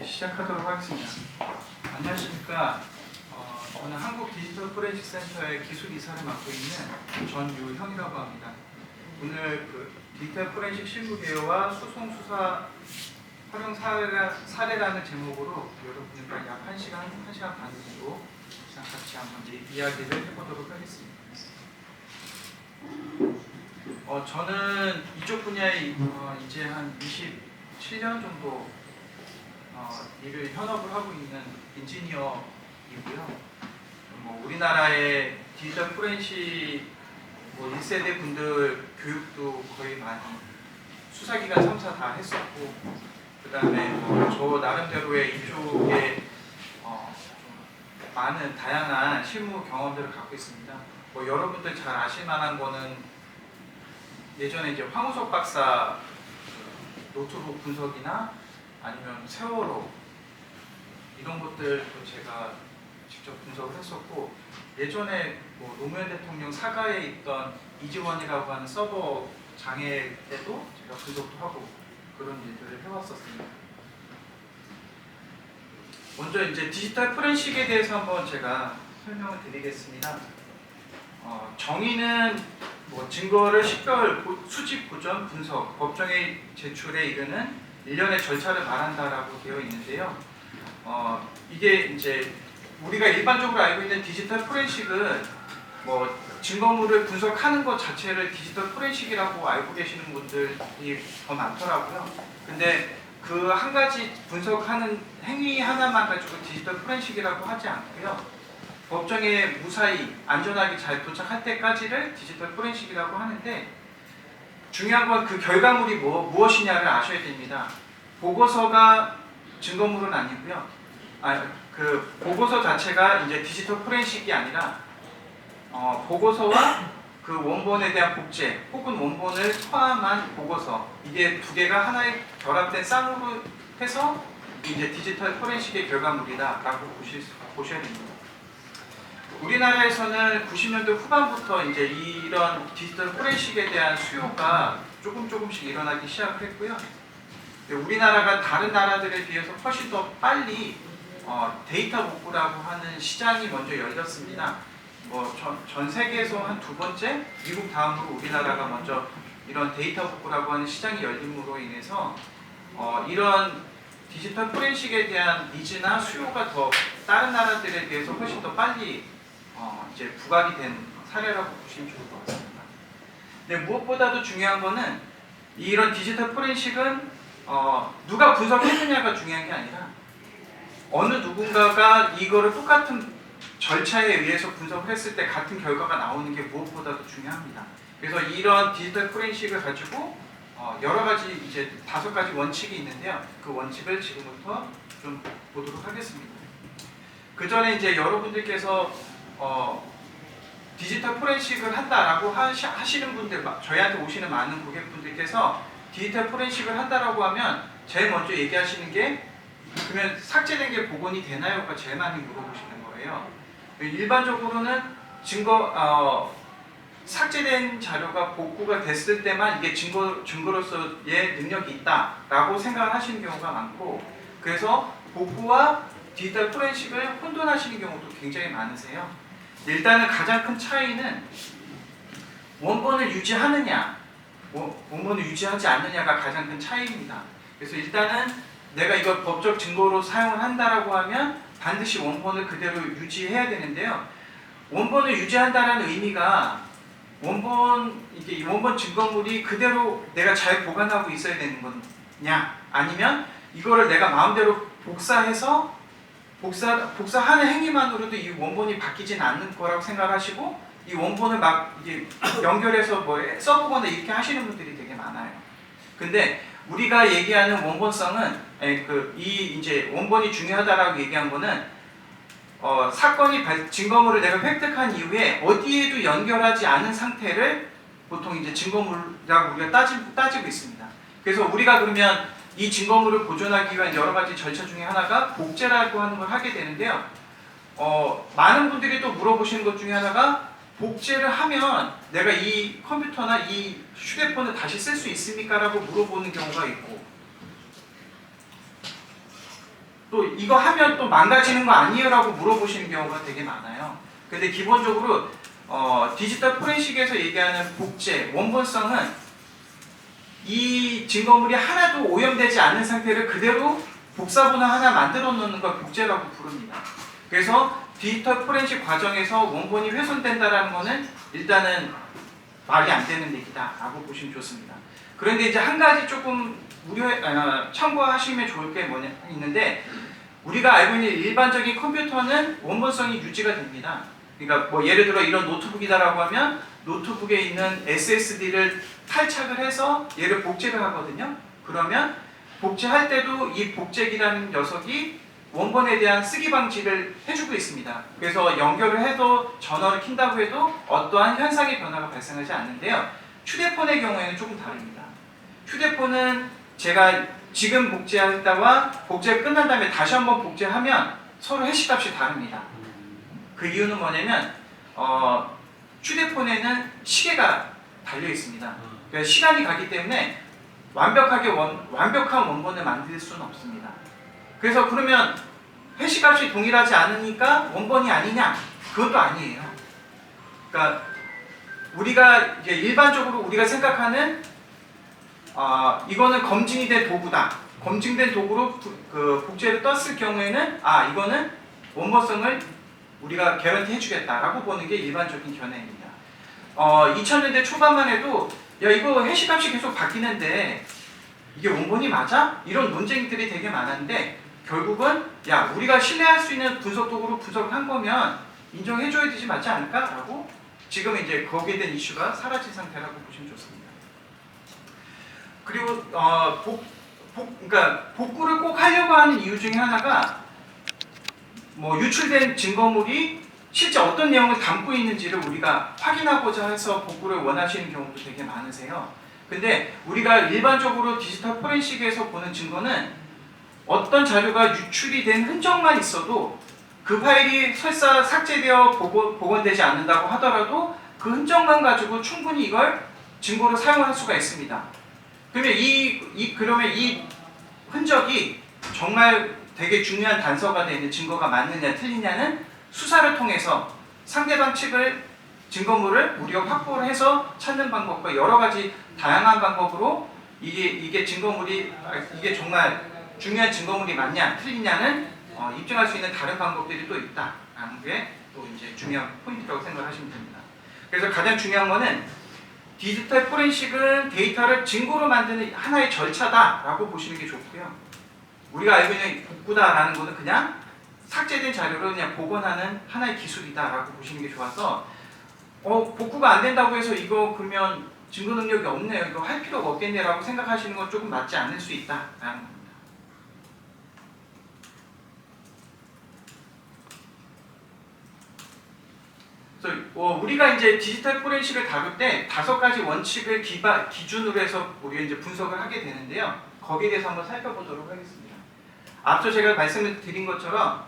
시작하도록 하겠습니다. 안녕하십니까. 저는 한국 디지털 포렌식 센터의 기술 이사를 맡고 있는 전유형이라고 합니다. 오늘 디지털 포렌식 실무 개요와 소송 수사 활용 사례라는 제목으로 여러분들과 약 1시간 반 정도 같이 한번 이야기를 해보도록 하겠습니다. 저는 이쪽 분야에 이제 한 27년 정도 일을 현업을 하고 있는 인지니어이고요. 우리나라의 디지털 포렌식 1세대 분들 교육도 거의 많이 수사기관 3사 다 했었고, 그 다음에 저 나름대로의 이쪽에 많은 다양한 실무 경험들을 갖고 있습니다. 여러분들 잘 아실 만한 거는 예전에 이제 황우석 박사 노트북 분석이나 아니면 세월호 이런 것들도 제가 직접 분석을 했었고, 예전에 노무현 대통령 사가에 있던 이지원이라고 하는 서버 장애 때도 제가 분석도 하고 그런 일들을 해왔었습니다. 먼저 이제 디지털 포렌식에 대해서 한번 제가 설명을 드리겠습니다. 정의는 증거를 식별, 수집, 보존, 분석, 법정에 제출에 이르는 일련의 절차를 말한다라고 되어 있는데요. 이게 이제 우리가 일반적으로 알고 있는 디지털 포렌식은 증거물을 분석하는 것 자체를 디지털 포렌식이라고 알고 계시는 분들이 더 많더라고요. 근데 그 한 가지 분석하는 행위 하나만 가지고 디지털 포렌식이라고 하지 않고요. 법정에 무사히 안전하게 잘 도착할 때까지를 디지털 포렌식이라고 하는데, 중요한 건 그 결과물이 무엇이냐를 아셔야 됩니다. 보고서가 증거물은 아니고요. 그 보고서 자체가 이제 디지털 포렌식이 아니라 보고서와 그 원본에 대한 복제 혹은 원본을 포함한 보고서, 이게 두 개가 하나의 결합된 쌍으로 해서 이제 디지털 포렌식의 결과물이다라고 보셔야 됩니다. 우리나라에서는 90년대 후반부터 이제 이런 디지털 포렌식에 대한 수요가 조금씩 일어나기 시작했고요. 우리나라가 다른 나라들에 비해서 훨씬 더 빨리 데이터 복구라고 하는 시장이 먼저 열렸습니다. 전 세계에서 한 두 번째, 미국 다음으로 우리나라가 먼저 이런 데이터 복구라고 하는 시장이 열림으로 인해서 이런 디지털 포렌식에 대한 니즈나 수요가 더 다른 나라들에 비해서 훨씬 더 빨리 이제 부각이 된 사례라고 보시면 좋을 것 같습니다. 근데 무엇보다도 중요한 거는 이런 디지털 포렌식은 누가 분석했느냐가 중요한 게 아니라 어느 누군가가 이거를 똑같은 절차에 의해서 분석을 했을 때 같은 결과가 나오는 게 무엇보다도 중요합니다. 그래서 이런 디지털 포렌식을 가지고 여러 가지 이제 5가지 원칙이 있는데요. 그 원칙을 지금부터 좀 보도록 하겠습니다. 그 전에 이제 여러분들께서 디지털 포렌식을 한다라고 하시는 분들, 저희한테 오시는 많은 고객분들께서 디지털 포렌식을 한다라고 하면 제일 먼저 얘기하시는 게, 그러면 삭제된 게 복원이 되나요가 제일 많이 물어보시는 거예요. 일반적으로는 삭제된 자료가 복구가 됐을 때만 이게 증거로서의 능력이 있다라고 생각을 하시는 경우가 많고, 그래서 복구와 디지털 포렌식을 혼돈하시는 경우도 굉장히 많으세요. 일단은 가장 큰 차이는 원본을 유지하느냐, 원본을 유지하지 않느냐가 가장 큰 차이입니다. 그래서 일단은 내가 이걸 법적 증거로 사용을 한다라고 하면 반드시 원본을 그대로 유지해야 되는데요. 원본을 유지한다는 의미가 이게 원본 증거물이 그대로 내가 잘 보관하고 있어야 되는 거냐, 아니면 이거를 내가 마음대로 복사해서 복사하는 행위만으로도 이 원본이 바뀌진 않는 거라고 생각하시고 이 원본을 막 이게 연결해서 써보거나 이렇게 하시는 분들이 되게 많아요. 근데 우리가 얘기하는 원본성은 이 이제 원본이 중요하다라고 얘기한 거는 사건이 증거물을 내가 획득한 이후에 어디에도 연결하지 않은 상태를 보통 이제 증거물이라고 우리가 따지고 있습니다. 그래서 우리가 그러면 이 증거물을 보존하기 위한 여러 가지 절차 중에 하나가 복제라고 하는 걸 하게 되는데요. 많은 분들이 또 물어보시는 것 중에 하나가, 복제를 하면 내가 이 컴퓨터나 이 휴대폰을 다시 쓸 수 있습니까? 라고 물어보는 경우가 있고, 또 이거 하면 또 망가지는 거 아니에요? 라고 물어보시는 경우가 되게 많아요. 근데 기본적으로 디지털 포렌식에서 얘기하는 복제, 원본성은 이 증거물이 하나도 오염되지 않은 상태를 그대로 복사본을 하나 만들어 놓는 걸 복제라고 부릅니다. 그래서 디지털 포렌식 과정에서 원본이 훼손된다는 것은 일단은 말이 안 되는 얘기다라고 보시면 좋습니다. 그런데 이제 한 가지 조금 참고하시면 좋을 게 뭐냐 있는데, 우리가 알고 있는 일반적인 컴퓨터는 원본성이 유지가 됩니다. 그러니까 뭐 예를 들어 이런 노트북이다라고 하면 노트북에 있는 SSD를 탈착을 해서 얘를 복제를 하거든요. 그러면 복제할 때도 이 복제기라는 녀석이 원본에 대한 쓰기 방지를 해주고 있습니다. 그래서 연결을 해도 전원을 킨다고 해도 어떠한 현상의 변화가 발생하지 않는데요. 휴대폰의 경우에는 조금 다릅니다. 휴대폰은 제가 지금 복제할 때와 복제가 끝난 다음에 다시 한번 복제하면 서로 해시값이 다릅니다. 그 이유는 뭐냐면 휴대폰에는 시계가 달려 있습니다. 그래서 시간이 가기 때문에 완벽한 원본을 만들 수는 없습니다. 그래서 그러면 해시값이 동일하지 않으니까 원본이 아니냐? 그것도 아니에요. 그러니까 우리가 이제 일반적으로 우리가 생각하는 이거는 검증이 된 도구다. 검증된 도구로 그 복제를 떴을 경우에는 이거는 원본성을 우리가 개런티 해주겠다라고 보는 게 일반적인 견해입니다. 2000년대 초반만 해도 야 이거 해시값이 계속 바뀌는데 이게 원본이 맞아? 이런 논쟁들이 되게 많았는데, 결국은 야 우리가 신뢰할 수 있는 분석 도구로 분석을 한 거면 인정해줘야 되지 맞지 않을까? 라고 지금 이제 거기에 대한 이슈가 사라진 상태라고 보시면 좋습니다. 그리고 그러니까 복구를 꼭 하려고 하는 이유 중에 하나가 뭐 유출된 증거물이 실제 어떤 내용을 담고 있는지를 우리가 확인하고자 해서 복구를 원하시는 경우도 되게 많으세요. 근데 우리가 일반적으로 디지털 포렌식에서 보는 증거는 어떤 자료가 유출이 된 흔적만 있어도 그 파일이 설사 삭제되어 복원되지 않는다고 하더라도 그 흔적만 가지고 충분히 이걸 증거로 사용할 수가 있습니다. 그러면 이 흔적이 정말 되게 중요한 단서가 되는 증거가 맞느냐 틀리냐는 수사를 통해서 상대방 측을 증거물을 우리가 확보를 해서 찾는 방법과 여러 가지 다양한 방법으로 이게 증거물이 이게 정말 중요한 증거물이 맞냐 틀리냐는 입증할 수 있는 다른 방법들이 또 있다라는 게 또 이제 중요한 포인트라고 생각하시면 됩니다. 그래서 가장 중요한 거는 디지털 포렌식은 데이터를 증거로 만드는 하나의 절차다라고 보시는 게 좋고요. 우리가 알고 있는 복구다라는 거는 그냥 삭제된 자료를 그냥 복원하는 하나의 기술이다라고 보시는 게 좋아서 복구가 안 된다고 해서 이거 그러면 증거 능력이 없네요. 이거 할 필요가 없겠네라고 생각하시는 건 조금 맞지 않을 수 있다라는 겁니다. 그래서 우리가 이제 디지털 포렌식을 다룰 때 5가지 원칙을 기준으로 해서 우리가 이제 분석을 하게 되는데요. 거기에 대해서 한번 살펴보도록 하겠습니다. 앞서 제가 말씀을 드린 것처럼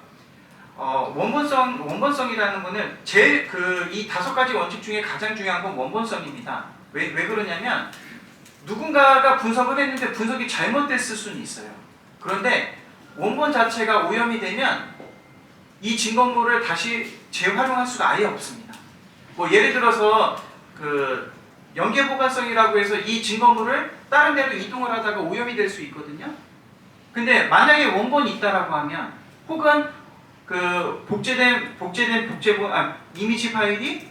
원본성이라는 거는 제일 이 5가지 원칙 중에 가장 중요한 건 원본성입니다. 왜 그러냐면 누군가가 분석을 했는데 분석이 잘못됐을 수는 있어요. 그런데 원본 자체가 오염이 되면 이 증거물을 다시 재활용할 수가 아예 없습니다. 뭐 예를 들어서 그 연계 보관성이라고 해서 이 증거물을 다른 데로 이동을 하다가 오염이 될 수 있거든요. 근데 만약에 원본이 있다라고 하면 혹은 그 복제된 이미지 파일이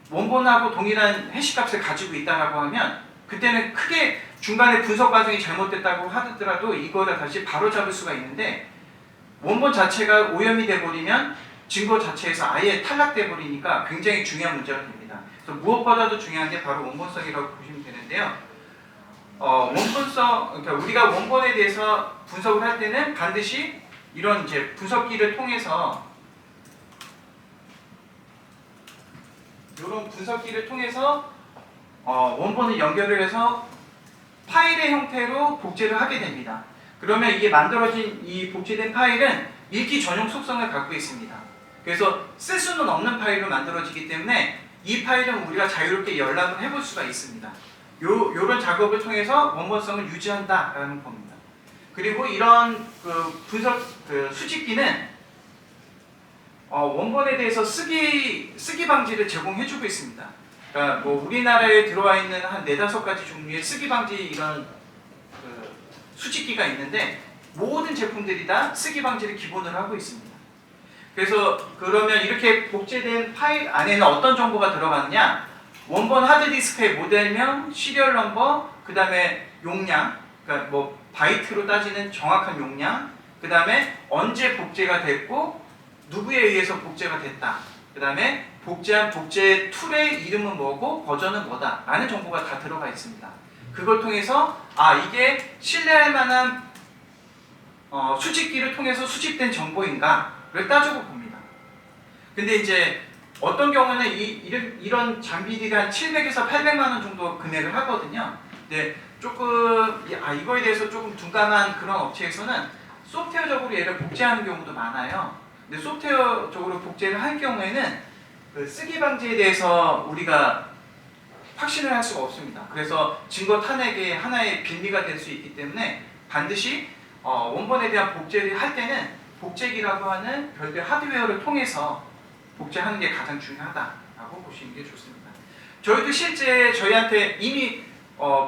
원본하고 동일한 해시값을 가지고 있다라고 하면 그때는 크게 중간에 분석 과정이 잘못됐다고 하더라도 이거를 다시 바로잡을 수가 있는데, 원본 자체가 오염이 돼버리면 증거 자체에서 아예 탈락돼 버리니까 굉장히 중요한 문제가 됩니다. 그래서 무엇보다도 중요한 게 바로 원본성이라고 보시면 되는데요. 그러니까 우리가 원본에 대해서 분석을 할 때는 반드시 이런 이제 분석기를 통해서 원본을 연결을 해서 파일의 형태로 복제를 하게 됩니다. 그러면 이게 만들어진 이 복제된 파일은 읽기 전용 속성을 갖고 있습니다. 그래서 쓸 수는 없는 파일로 만들어지기 때문에 이 파일은 우리가 자유롭게 열람을 해볼 수가 있습니다. 요런 작업을 통해서 원본성을 유지한다라는 겁니다. 그리고 이런 그 분석 그 수집기는 원본에 대해서 쓰기 방지를 제공해주고 있습니다. 그러니까 뭐 우리나라에 들어와 있는 한 4-5가지 종류의 쓰기 방지 이런 그 수집기가 있는데 모든 제품들이 다 쓰기 방지를 기본으로 하고 있습니다. 그래서 그러면 이렇게 복제된 파일 안에는 어떤 정보가 들어가느냐? 원본 하드디스크의 모델명, 시리얼 넘버, 그 다음에 용량, 그러니까 뭐 바이트로 따지는 정확한 용량, 그 다음에 언제 복제가 됐고 누구에 의해서 복제가 됐다. 그 다음에 복제한 복제 툴의 이름은 뭐고 버전은 뭐다 라는 정보가 다 들어가 있습니다. 그걸 통해서 이게 신뢰할 만한 수집기를 통해서 수집된 정보인가를 따지고 봅니다. 근데 이제 어떤 경우는 이런 장비들이 한 700에서 800만 원 정도 금액을 하거든요. 근데 조금 이거에 대해서 조금 둔감한 그런 업체에서는 소프트웨어적으로 얘를 복제하는 경우도 많아요. 근데 소프트웨어적으로 복제를 할 경우에는 그 쓰기 방지에 대해서 우리가 확신을 할 수가 없습니다. 그래서 증거 탄핵의 하나의 빌미가 될 수 있기 때문에 반드시 원본에 대한 복제를 할 때는 복제기라고 하는 별도의 하드웨어를 통해서 복제하는 게 가장 중요하다라고 보시는 게 좋습니다. 저희도 실제 저희한테 이미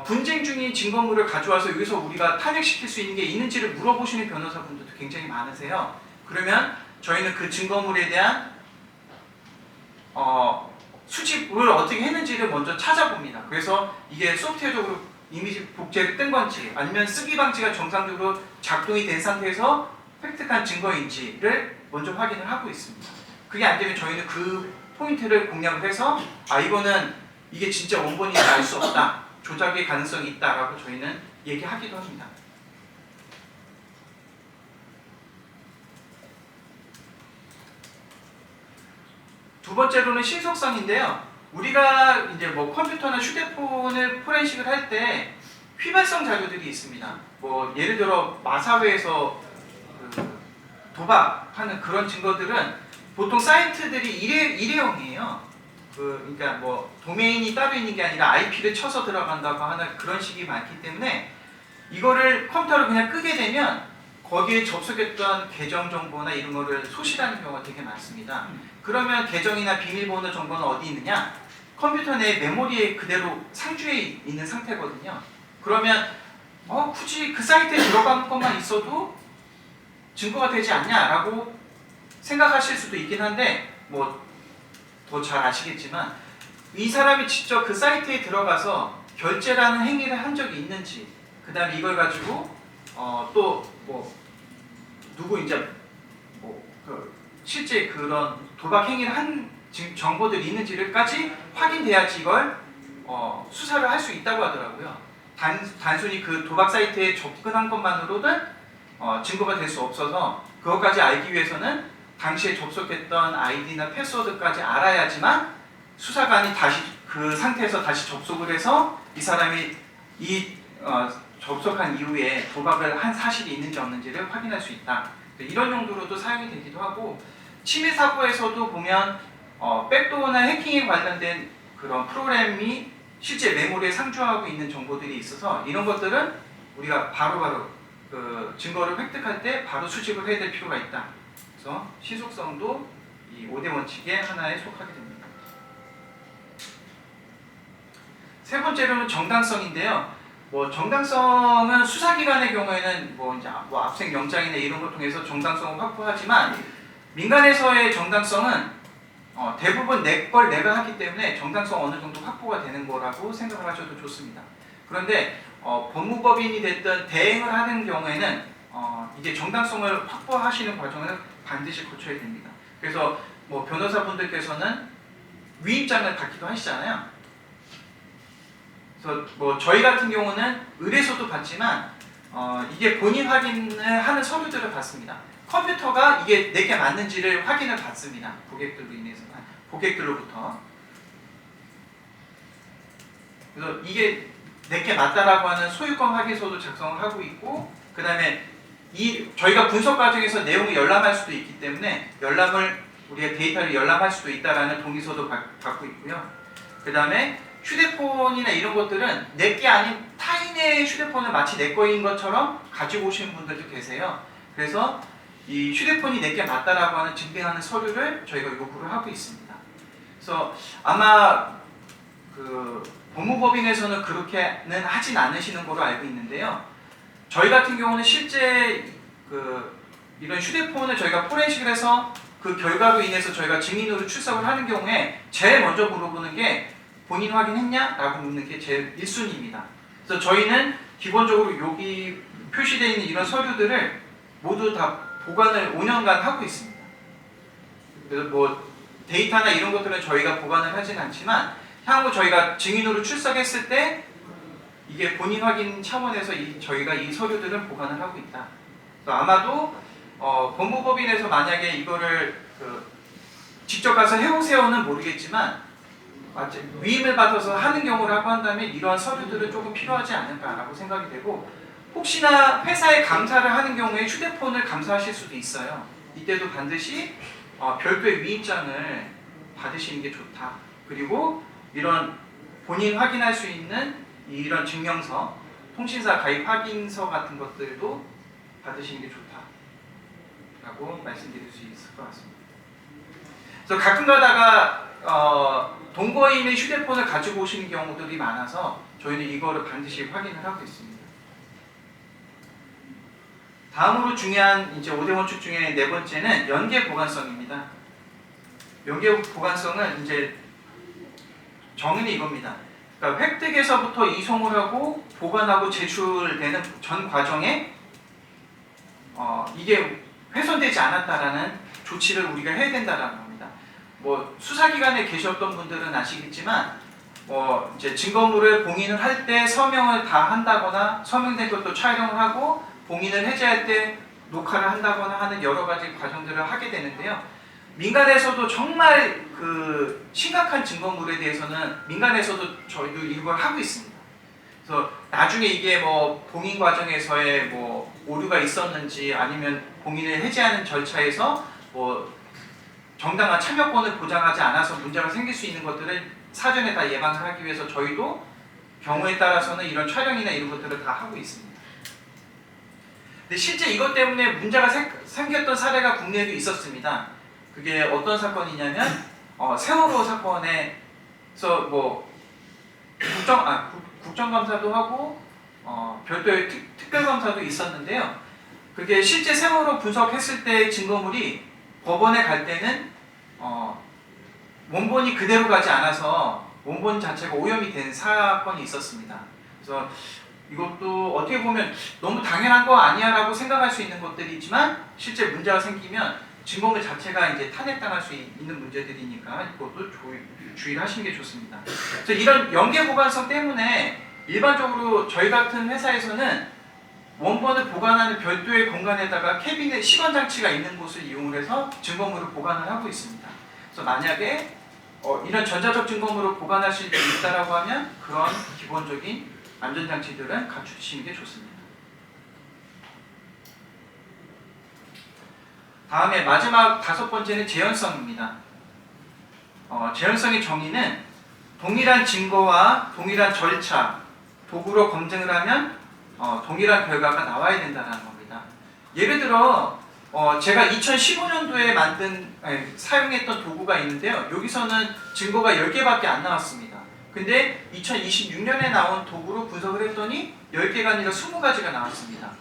분쟁 중인 증거물을 가져와서 여기서 우리가 탄핵시킬 수 있는 게 있는지를 물어보시는 변호사분들도 굉장히 많으세요. 그러면 저희는 그 증거물에 대한 수집을 어떻게 했는지를 먼저 찾아봅니다. 그래서 이게 소프트웨어적으로 이미지 복제를 뜬 건지 아니면 쓰기 방지가 정상적으로 작동이 된 상태에서 획득한 증거인지를 먼저 확인을 하고 있습니다. 그게 안 되면 저희는 그 포인트를 공략을 해서 이거는 이게 진짜 원본인지 알 수 없다. 조작의 가능성이 있다라고 저희는 얘기하기도 합니다. 두 번째로는 신속성인데요. 우리가 이제 뭐 컴퓨터나 휴대폰을 포렌식을 할 때 휘발성 자료들이 있습니다. 뭐 예를 들어 마사회에서 도박하는 그런 증거들은 보통 사이트들이 일회용이에요. 그러니까 뭐 도메인이 따로 있는 게 아니라 IP를 쳐서 들어간다고 하는 그런 식이 많기 때문에 이거를 컴퓨터를 그냥 끄게 되면 거기에 접속했던 계정 정보나 이런 거를 소실하는 경우가 되게 많습니다. 그러면 계정이나 비밀번호 정보는 어디 있느냐? 컴퓨터 내 메모리에 그대로 상주해 있는 상태거든요. 그러면 굳이 그 사이트에 들어가는 것만 있어도 증거가 되지 않냐라고 생각하실 수도 있긴 한데 뭐 더 잘 아시겠지만 이 사람이 직접 그 사이트에 들어가서 결제라는 행위를 한 적이 있는지, 그 다음에 이걸 가지고 또 뭐 누구 이제 실제 그런 도박 행위를 한 정보들이 있는지를까지 확인돼야지 이걸 수사를 할 수 있다고 하더라고요. 단순히 그 도박 사이트에 접근한 것만으로는 증거가 될 수 없어서 그것까지 알기 위해서는 당시에 접속했던 아이디나 패스워드까지 알아야지만 수사관이 다시 그 상태에서 다시 접속을 해서 이 사람이 접속한 이후에 도박을 한 사실이 있는지 없는지를 확인할 수 있다. 이런 용도로도 사용이 되기도 하고, 침해 사고에서도 보면 백도어나 해킹에 관련된 그런 프로그램이 실제 메모리에 상주하고 있는 정보들이 있어서 이런 것들은 우리가 바로바로 그 증거를 획득할 때 바로 수집을 해야 될 필요가 있다. 그래서 신속성도 이 5대 원칙의 하나에 속하게 됩니다. 세 번째로는 정당성인데요. 뭐 정당성은 수사기관의 경우에는 뭐 이제 압수수색 영장이나 이런 걸 통해서 정당성을 확보하지만 민간에서의 정당성은 대부분 내 걸 내가 하기 때문에 정당성 어느 정도 확보가 되는 거라고 생각을 하셔도 좋습니다. 그런데 법무법인이 됐든 대행을 하는 경우에는 이게 정당성을 확보하시는 과정을 반드시 거쳐야 됩니다. 그래서 뭐 변호사분들께서는 위임장을 받기도 하시잖아요. 그래서 뭐 저희 같은 경우는 의뢰서도 받지만 이게 본인 확인을 하는 서류들을 받습니다. 컴퓨터가 이게 내게 맞는지를 확인을 받습니다. 고객들로부터. 그래서 이게 내게 맞다라고 하는 소유권 확인서도 작성을 하고 있고, 그 다음에 저희가 분석 과정에서 내용을 열람할 수도 있기 때문에 우리가 데이터를 열람할 수도 있다라는 동의서도 받고 있고요. 그 다음에 휴대폰이나 이런 것들은 내게 아닌 타인 상대의 휴대폰을 마치 내 거인 것처럼 가지고 오시는 분들도 계세요. 그래서 이 휴대폰이 내게 맞다라고 하는 증빙하는 서류를 저희가 요구를 하고 있습니다. 그래서 아마 그 법무법인에서는 그렇게는 하진 않으시는 걸로 알고 있는데요. 저희 같은 경우는 실제 그 이런 휴대폰을 저희가 포렌식을 해서 그 결과로 인해서 저희가 증인으로 출석을 하는 경우에 제일 먼저 물어보는 게 본인 확인했냐? 라고 묻는 게 제일 1순위입니다. 그래서 저희는 기본적으로 여기 표시되어 있는 이런 서류들을 모두 다 보관을 5년간 하고 있습니다. 그래서 뭐 데이터나 이런 것들은 저희가 보관을 하진 않지만 향후 저희가 증인으로 출석했을 때 이게 본인 확인 차원에서 저희가 이 서류들을 보관을 하고 있다. 그래서 아마도 법무법인에서 만약에 이거를 직접 가서 해오세요는 모르겠지만 위임을 받아서 하는 경우라고 한다면 이러한 서류들은 조금 필요하지 않을까라고 생각이 되고, 혹시나 회사에 감사를 하는 경우에 휴대폰을 감사하실 수도 있어요. 이때도 반드시 별도의 위임장을 받으시는 게 좋다. 그리고 이런 본인 확인할 수 있는 이런 증명서, 통신사 가입 확인서 같은 것들도 받으시는 게 좋다라고 말씀드릴 수 있을 것 같습니다. 그래서 가끔 가다가 동거인의 휴대폰을 가지고 오시는 경우들이 많아서 저희는 이거를 반드시 확인을 하고 있습니다. 다음으로 중요한 이제 5대 원칙 중에 네 번째는 연계 보관성입니다. 연계 보관성은 이제 정의는 이겁니다. 그러니까 획득에서부터 이송을 하고 보관하고 제출되는 전 과정에 이게 훼손되지 않았다라는 조치를 우리가 해야 된다라는 겁니다. 뭐 수사기관에 계셨던 분들은 아시겠지만 이제 증거물을 봉인을 할 때 서명을 다 한다거나 서명된 것도 촬영을 하고 봉인을 해제할 때 녹화를 한다거나 하는 여러 가지 과정들을 하게 되는데요. 민간에서도 정말 그 심각한 증거물에 대해서는 민간에서도 저희도 이걸 하고 있습니다. 그래서 나중에 이게 뭐 봉인 과정에서의 뭐 오류가 있었는지 아니면 봉인을 해제하는 절차에서 뭐 정당한 참여권을 보장하지 않아서 문제가 생길 수 있는 것들을 사전에 다 예방을 하기 위해서 저희도 경우에 따라서는 이런 촬영이나 이런 것들을 다 하고 있습니다. 근데 실제 이것 때문에 문제가 생겼던 사례가 국내에도 있었습니다. 그게 어떤 사건이냐면 세월호 사건에서 뭐 국정감사도 하고 별도의 특별감사도 있었는데요. 그게 실제 세월호 분석했을 때 증거물이 법원에 갈 때는 원본이 그대로 가지 않아서 원본 자체가 오염이 된 사건이 있었습니다. 그래서 이것도 어떻게 보면 너무 당연한 거 아니야 라고 생각할 수 있는 것들이지만 실제 문제가 생기면 증거물 자체가 이제 탄핵당할 수 있는 문제들이니까 이것도 주의를 하시는 게 좋습니다. 그래서 이런 연계 보관성 때문에 일반적으로 저희 같은 회사에서는 원본을 보관하는 별도의 공간에다가 캐비넷 시건 장치가 있는 곳을 이용을 해서 증거물을 보관을 하고 있습니다. 그래서 만약에 이런 전자적 증거물을 보관하실 수 있다라고 하면 그런 기본적인 안전장치들은 갖추시는 게 좋습니다. 다음에 마지막 5번째는 재현성입니다. 재현성의 정의는 동일한 증거와 동일한 절차, 도구로 검증을 하면 동일한 결과가 나와야 된다는 겁니다. 예를 들어 제가 2015년도에 사용했던 도구가 있는데요. 여기서는 증거가 10개밖에 안 나왔습니다. 근데 2026년에 나온 도구로 분석을 했더니 10개가 아니라 20가지가 나왔습니다.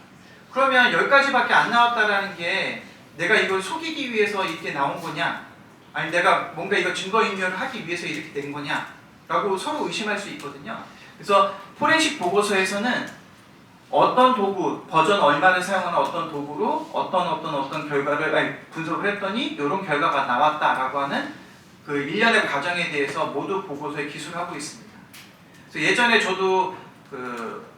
그러면 10가지밖에 안 나왔다라는 게 내가 이걸 속이기 위해서 이렇게 나온 거냐? 아니 내가 뭔가 이거 증거인멸을 하기 위해서 이렇게 된 거냐? 라고 서로 의심할 수 있거든요. 그래서 포렌식 보고서에서는 어떤 도구, 버전 얼마를 사용하는 어떤 도구로 어떤 결과를 분석을 했더니 이런 결과가 나왔다라고 하는 그 일련의 과정에 대해서 모두 보고서에 기술하고 있습니다. 그래서 예전에 저도 그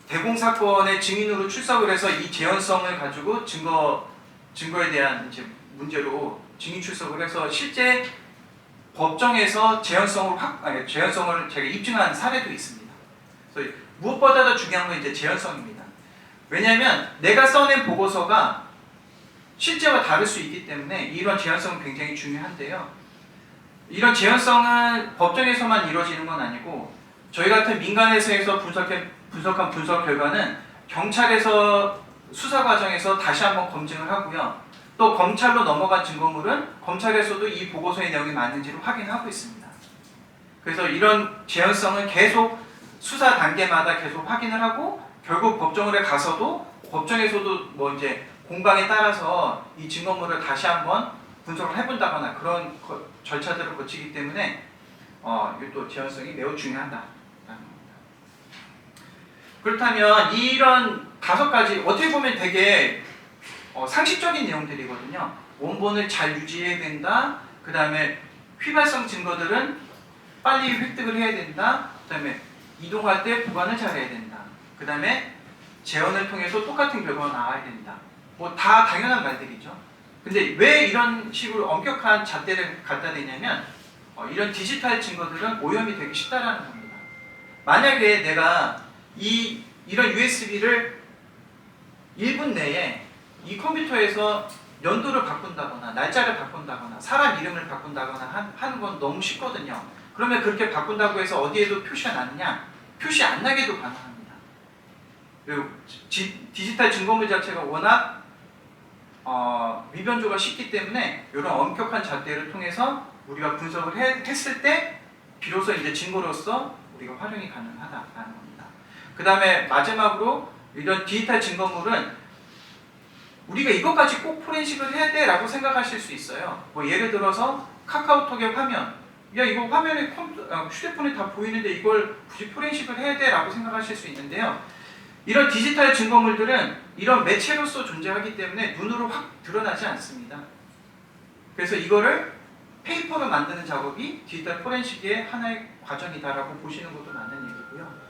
대공 사건의 증인으로 출석을 해서 이 재현성을 가지고 증거에 대한 이제 문제로 증인 출석을 해서 실제 법정에서 재현성을 제가 입증한 사례도 있습니다. 그래서 무엇보다 더 중요한 건 이제 재현성입니다. 왜냐하면 내가 써낸 보고서가 실제와 다를 수 있기 때문에 이런 재현성은 굉장히 중요한데요. 이런 재현성은 법정에서만 이루어지는 건 아니고 저희 같은 민간회사에서 분석한 분석 결과는 경찰에서 수사 과정에서 다시 한번 검증을 하고요. 또 검찰로 넘어간 증거물은 검찰에서도 이 보고서의 내용이 맞는지를 확인하고 있습니다. 그래서 이런 재현성은 계속 수사 단계마다 계속 확인을 하고 결국 법정에 가서도 법정에서도 뭐 이제 공방에 따라서 이 증거물을 다시 한번 분석을 해본다거나 그런 절차들을 거치기 때문에 이것도 재현성이 매우 중요하다라는 겁니다. 그렇다면 이런 5가지 어떻게 보면 되게 상식적인 내용들이거든요. 원본을 잘 유지해야 된다. 그 다음에 휘발성 증거들은 빨리 획득을 해야 된다. 그 다음에 이동할 때 보관을 잘해야 된다. 그 다음에 재현을 통해서 똑같은 결과가 나와야 된다. 뭐 다 당연한 말들이죠. 근데 왜 이런 식으로 엄격한 잣대를 갖다 대냐면 이런 디지털 증거들은 오염이 되기 쉽다라는 겁니다. 만약에 내가 이런 USB를 1분 내에 이 컴퓨터에서 연도를 바꾼다거나 날짜를 바꾼다거나 사람 이름을 바꾼다거나 하는 건 너무 쉽거든요. 그러면 그렇게 바꾼다고 해서 어디에도 표시가 났냐? 표시 안 나게도 가능합니다. 그리고 디지털 증거물 자체가 워낙 위변조가 쉽기 때문에 이런 엄격한 잣대를 통해서 우리가 분석을 했을 때 비로소 이제 증거로서 우리가 활용이 가능하다라는 겁니다. 그 다음에 마지막으로 이런 디지털 증거물은 우리가 이것까지 꼭 포렌식을 해야 돼 라고 생각하실 수 있어요. 뭐 예를 들어서 카카오톡의 화면, 야 이거 화면에 휴대폰에 다 보이는데 이걸 굳이 포렌식을 해야 돼 라고 생각하실 수 있는데요. 이런 디지털 증거물들은 이런 매체로서 존재하기 때문에 눈으로 확 드러나지 않습니다. 그래서 이거를 페이퍼로 만드는 작업이 디지털 포렌식의 하나의 과정이다라고 보시는 것도 맞는 얘기고요.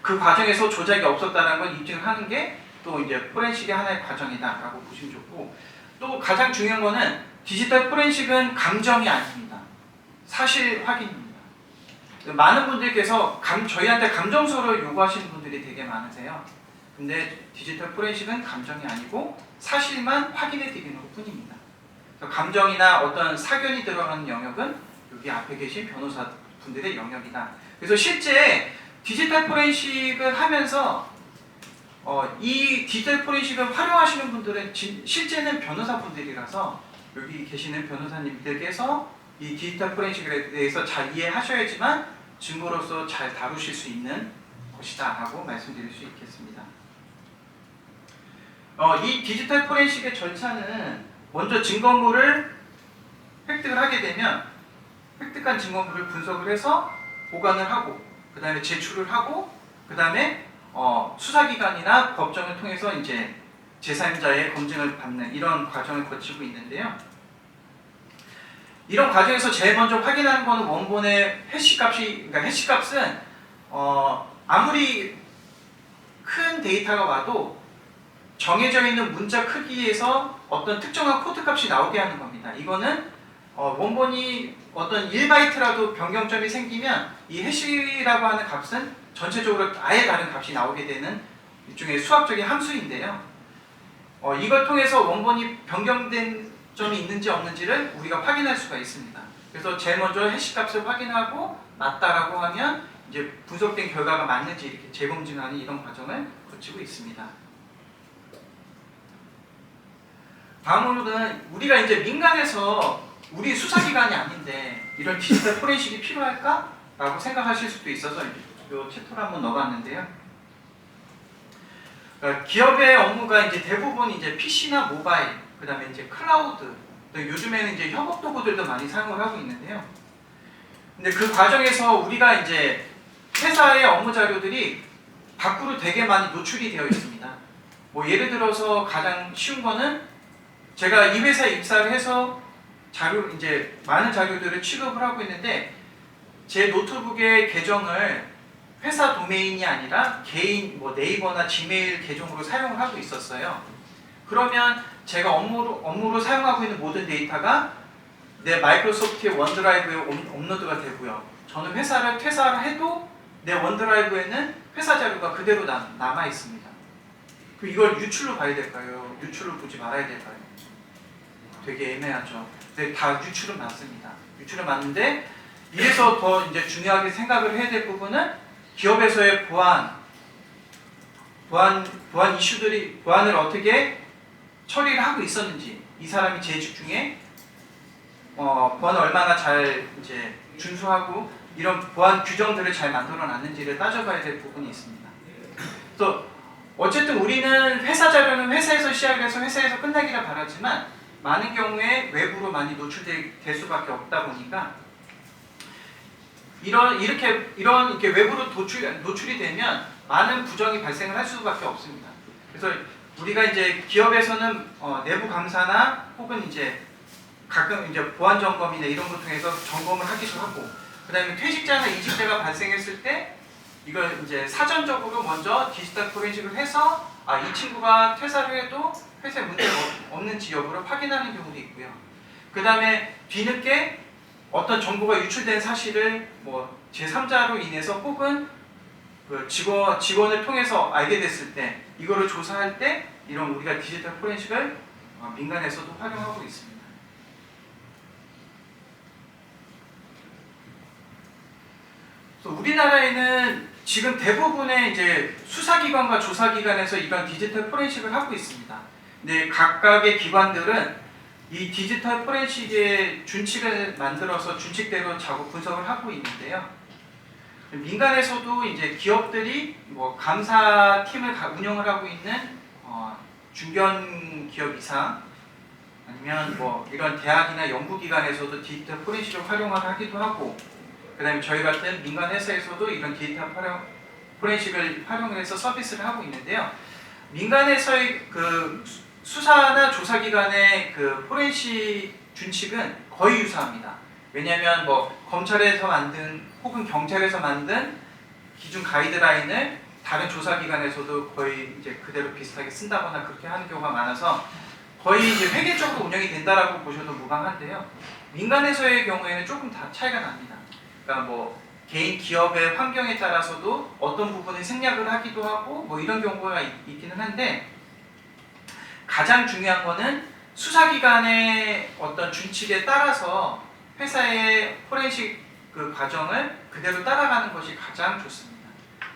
그 과정에서 조작이 없었다는 걸 입증을 하는 게 또 이제 포렌식의 하나의 과정이다라고 보시면 좋고, 또 가장 중요한 거는 디지털 포렌식은 감정이 아닙니다. 사실 확인입니다. 많은 분들께서 저희한테 감정서를 요구하시는 분들이 되게 많으세요. 근데 디지털 포렌식은 감정이 아니고 사실만 확인해 드리는 것 뿐입니다. 감정이나 어떤 사견이 들어가는 영역은 여기 앞에 계신 변호사 분들의 영역이다. 그래서 실제 디지털 포렌식을 하면서 이 디지털 포렌식을 활용하시는 분들은 실제는 변호사분들이라서 여기 계시는 변호사님들께서 이 디지털 포렌식에 대해서 잘 이해하셔야지만 증거로서 잘 다루실 수 있는 것이다 라고 말씀드릴 수 있겠습니다. 이 디지털 포렌식의 절차는 먼저 증거물을 획득을 하게 되면 획득한 증거물을 분석을 해서 보관을 하고 그 다음에 제출을 하고 그 다음에 수사기관이나 법정을 통해서 이제 제3자의 검증을 받는 이런 과정을 거치고 있는데요. 이런 과정에서 제일 먼저 확인하는 것은 원본의 해시값이, 그러니까 해시값은 아무리 큰 데이터가 와도 정해져 있는 문자 크기에서 어떤 특정한 코드 값이 나오게 하는 겁니다. 이거는 원본이 어떤 1바이트라도 변경점이 생기면 이 해시라고 하는 값은 전체적으로 아예 다른 값이 나오게 되는 일종의 수학적인 함수인데요. 이걸 통해서 원본이 변경된 점이 있는지 없는지를 우리가 확인할 수가 있습니다. 그래서 제일 먼저 해시값을 확인하고 맞다라고 하면 이제 분석된 결과가 맞는지 이렇게 재검증하는 이런 과정을 거치고 있습니다. 다음으로는 우리가 이제 민간에서 우리 수사기관이 아닌데 이런 디지털 포렌식이 필요할까? 라고 생각하실 수도 있어서 이 챕터를 한번 넣어봤는데요. 그러니까 기업의 업무가 이제 대부분 이제 PC나 모바일, 그 다음에 이제 클라우드, 요즘에는 이제 협업 도구들도 많이 사용을 하고 있는데요. 근데 그 과정에서 우리가 이제 회사의 업무 자료들이 밖으로 되게 많이 노출이 되어 있습니다. 뭐 예를 들어서 가장 쉬운 거는 제가 이 회사에 입사를 해서 이제 많은 자료들을 취급을 하고 있는데 제 노트북의 계정을 회사 도메인이 아니라 개인 네이버나 지메일 계정으로 사용을 하고 있었어요. 그러면 제가 업무로 사용하고 있는 모든 데이터가 내 마이크로소프트의 원드라이브에 업로드가 되고요. 저는 회사를 퇴사를 해도 내 원드라이브에는 회사 자료가 그대로 남아 있습니다. 그럼 이걸 유출로 봐야 될까요? 유출로 보지 말아야 될까요? 되게 애매하죠. 근데 다 유출은 맞습니다. 유출은 맞는데 이래서 더 이제 중요하게 생각을 해야 될 부분은 기업에서의 보안 이슈들이 보안을 어떻게 처리를 하고 있었는지, 이 사람이 재직 중에 보안을 얼마나 잘 이제 준수하고 이런 보안 규정들을 잘 만들어놨는지를 따져봐야 될 부분이 있습니다. 또 어쨌든 우리는 회사 자료는 회사에서 시작을 해서 회사에서 끝나기를 바라지만 많은 경우에 외부로 많이 노출될 수밖에 없다 보니까 이렇게 외부로 노출이 되면 많은 부정이 발생을 할 수밖에 없습니다. 그래서 우리가 이제 기업에서는 내부 감사나 혹은 이제 가끔 이제 보안 점검이나 이런 것 통해서 점검을 하기도 하고, 그다음에 퇴직자나 이직자가 발생했을 때 이걸 이제 사전적으로 먼저 디지털 포렌식을 해서 이 친구가 퇴사를 해도 회사에 문제가 없는지 여부를 확인하는 경우도 있고요. 그다음에 뒤늦게 어떤 정보가 유출된 사실을 뭐 제3자로 인해서 혹은 그 직원을 통해서 알게 됐을 때 이거를 조사할 때 이런 우리가 디지털 포렌식을 민간에서도 활용하고 있습니다. 우리나라에는 지금 대부분의 이제 수사기관과 조사기관에서 이런 디지털 포렌식을 하고 있습니다. 근데 각각의 기관들은 이 디지털 포렌식의 준칙을 만들어서 준칙대로 작업 분석을 하고 있는데요. 민간에서도 이제 기업들이 뭐 감사팀을 운영을 하고 있는 중견 기업 이상 아니면 뭐 이런 대학이나 연구기관에서도 디지털 포렌식을 활용하기도 하고, 그 다음에 저희 같은 민간 회사에서도 이런 디지털 포렌식을 활용해서 서비스를 하고 있는데요. 민간에서의 그 수사나 조사기관의 그 포렌식 준칙은 거의 유사합니다. 왜냐하면 뭐 검찰에서 만든 혹은 경찰에서 만든 기준 가이드라인을 다른 조사기관에서도 거의 이제 그대로 비슷하게 쓴다거나 그렇게 하는 경우가 많아서 거의 이제 회계적으로 운영이 된다라고 보셔도 무방한데요. 민간에서의 경우에는 조금 다 차이가 납니다. 그러니까 뭐 개인 기업의 환경에 따라서도 어떤 부분을 생략을 하기도 하고 뭐 이런 경우가 있기는 한데, 가장 중요한 거는 수사기관의 어떤 준칙에 따라서 회사의 포렌식 그 과정을 그대로 따라가는 것이 가장 좋습니다.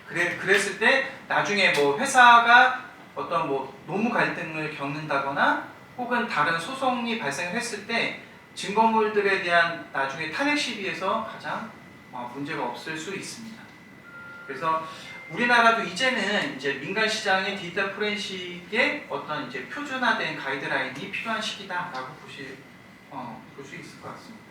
그랬을 때 나중에 뭐 회사가 어떤 뭐 노무 갈등을 겪는다거나 혹은 다른 소송이 발생했을 때 증거물들에 대한 나중에 탄핵 시비에서 가장 문제가 없을 수 있습니다. 그래서 우리나라도 이제는 이제 민간 시장의 디지털 포렌식의 어떤 이제 표준화된 가이드라인이 필요한 시기다라고 볼 수 있을 것 같습니다.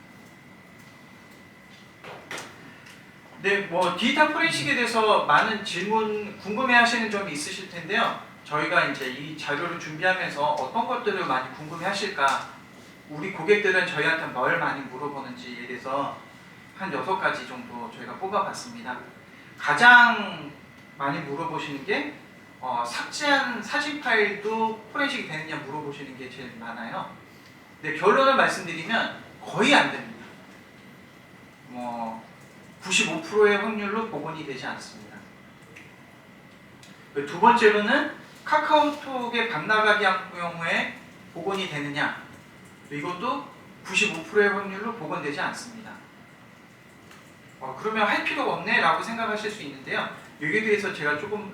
네, 뭐 디지털 포렌식에 대해서 많은 질문, 궁금해하시는 점이 있으실 텐데요. 저희가 이제 이 자료를 준비하면서 어떤 것들을 많이 궁금해하실까, 우리 고객들은 저희한테 뭘 많이 물어보는지에 대해서 한 6가지 정도 저희가 뽑아봤습니다. 가장 많이 물어보시는 게 삭제한 사진 파일도 포렌식이 되느냐 물어보시는 게 제일 많아요. 근데 결론을 말씀드리면 거의 안 됩니다. 95%의 확률로 복원이 되지 않습니다. 두 번째로는 카카오톡의 반나가기 경우에 복원이 되느냐, 이것도 95%의 확률로 복원되지 않습니다. 그러면 할 필요가 없네 라고 생각하실 수 있는데요. 여기에 대해서 제가 조금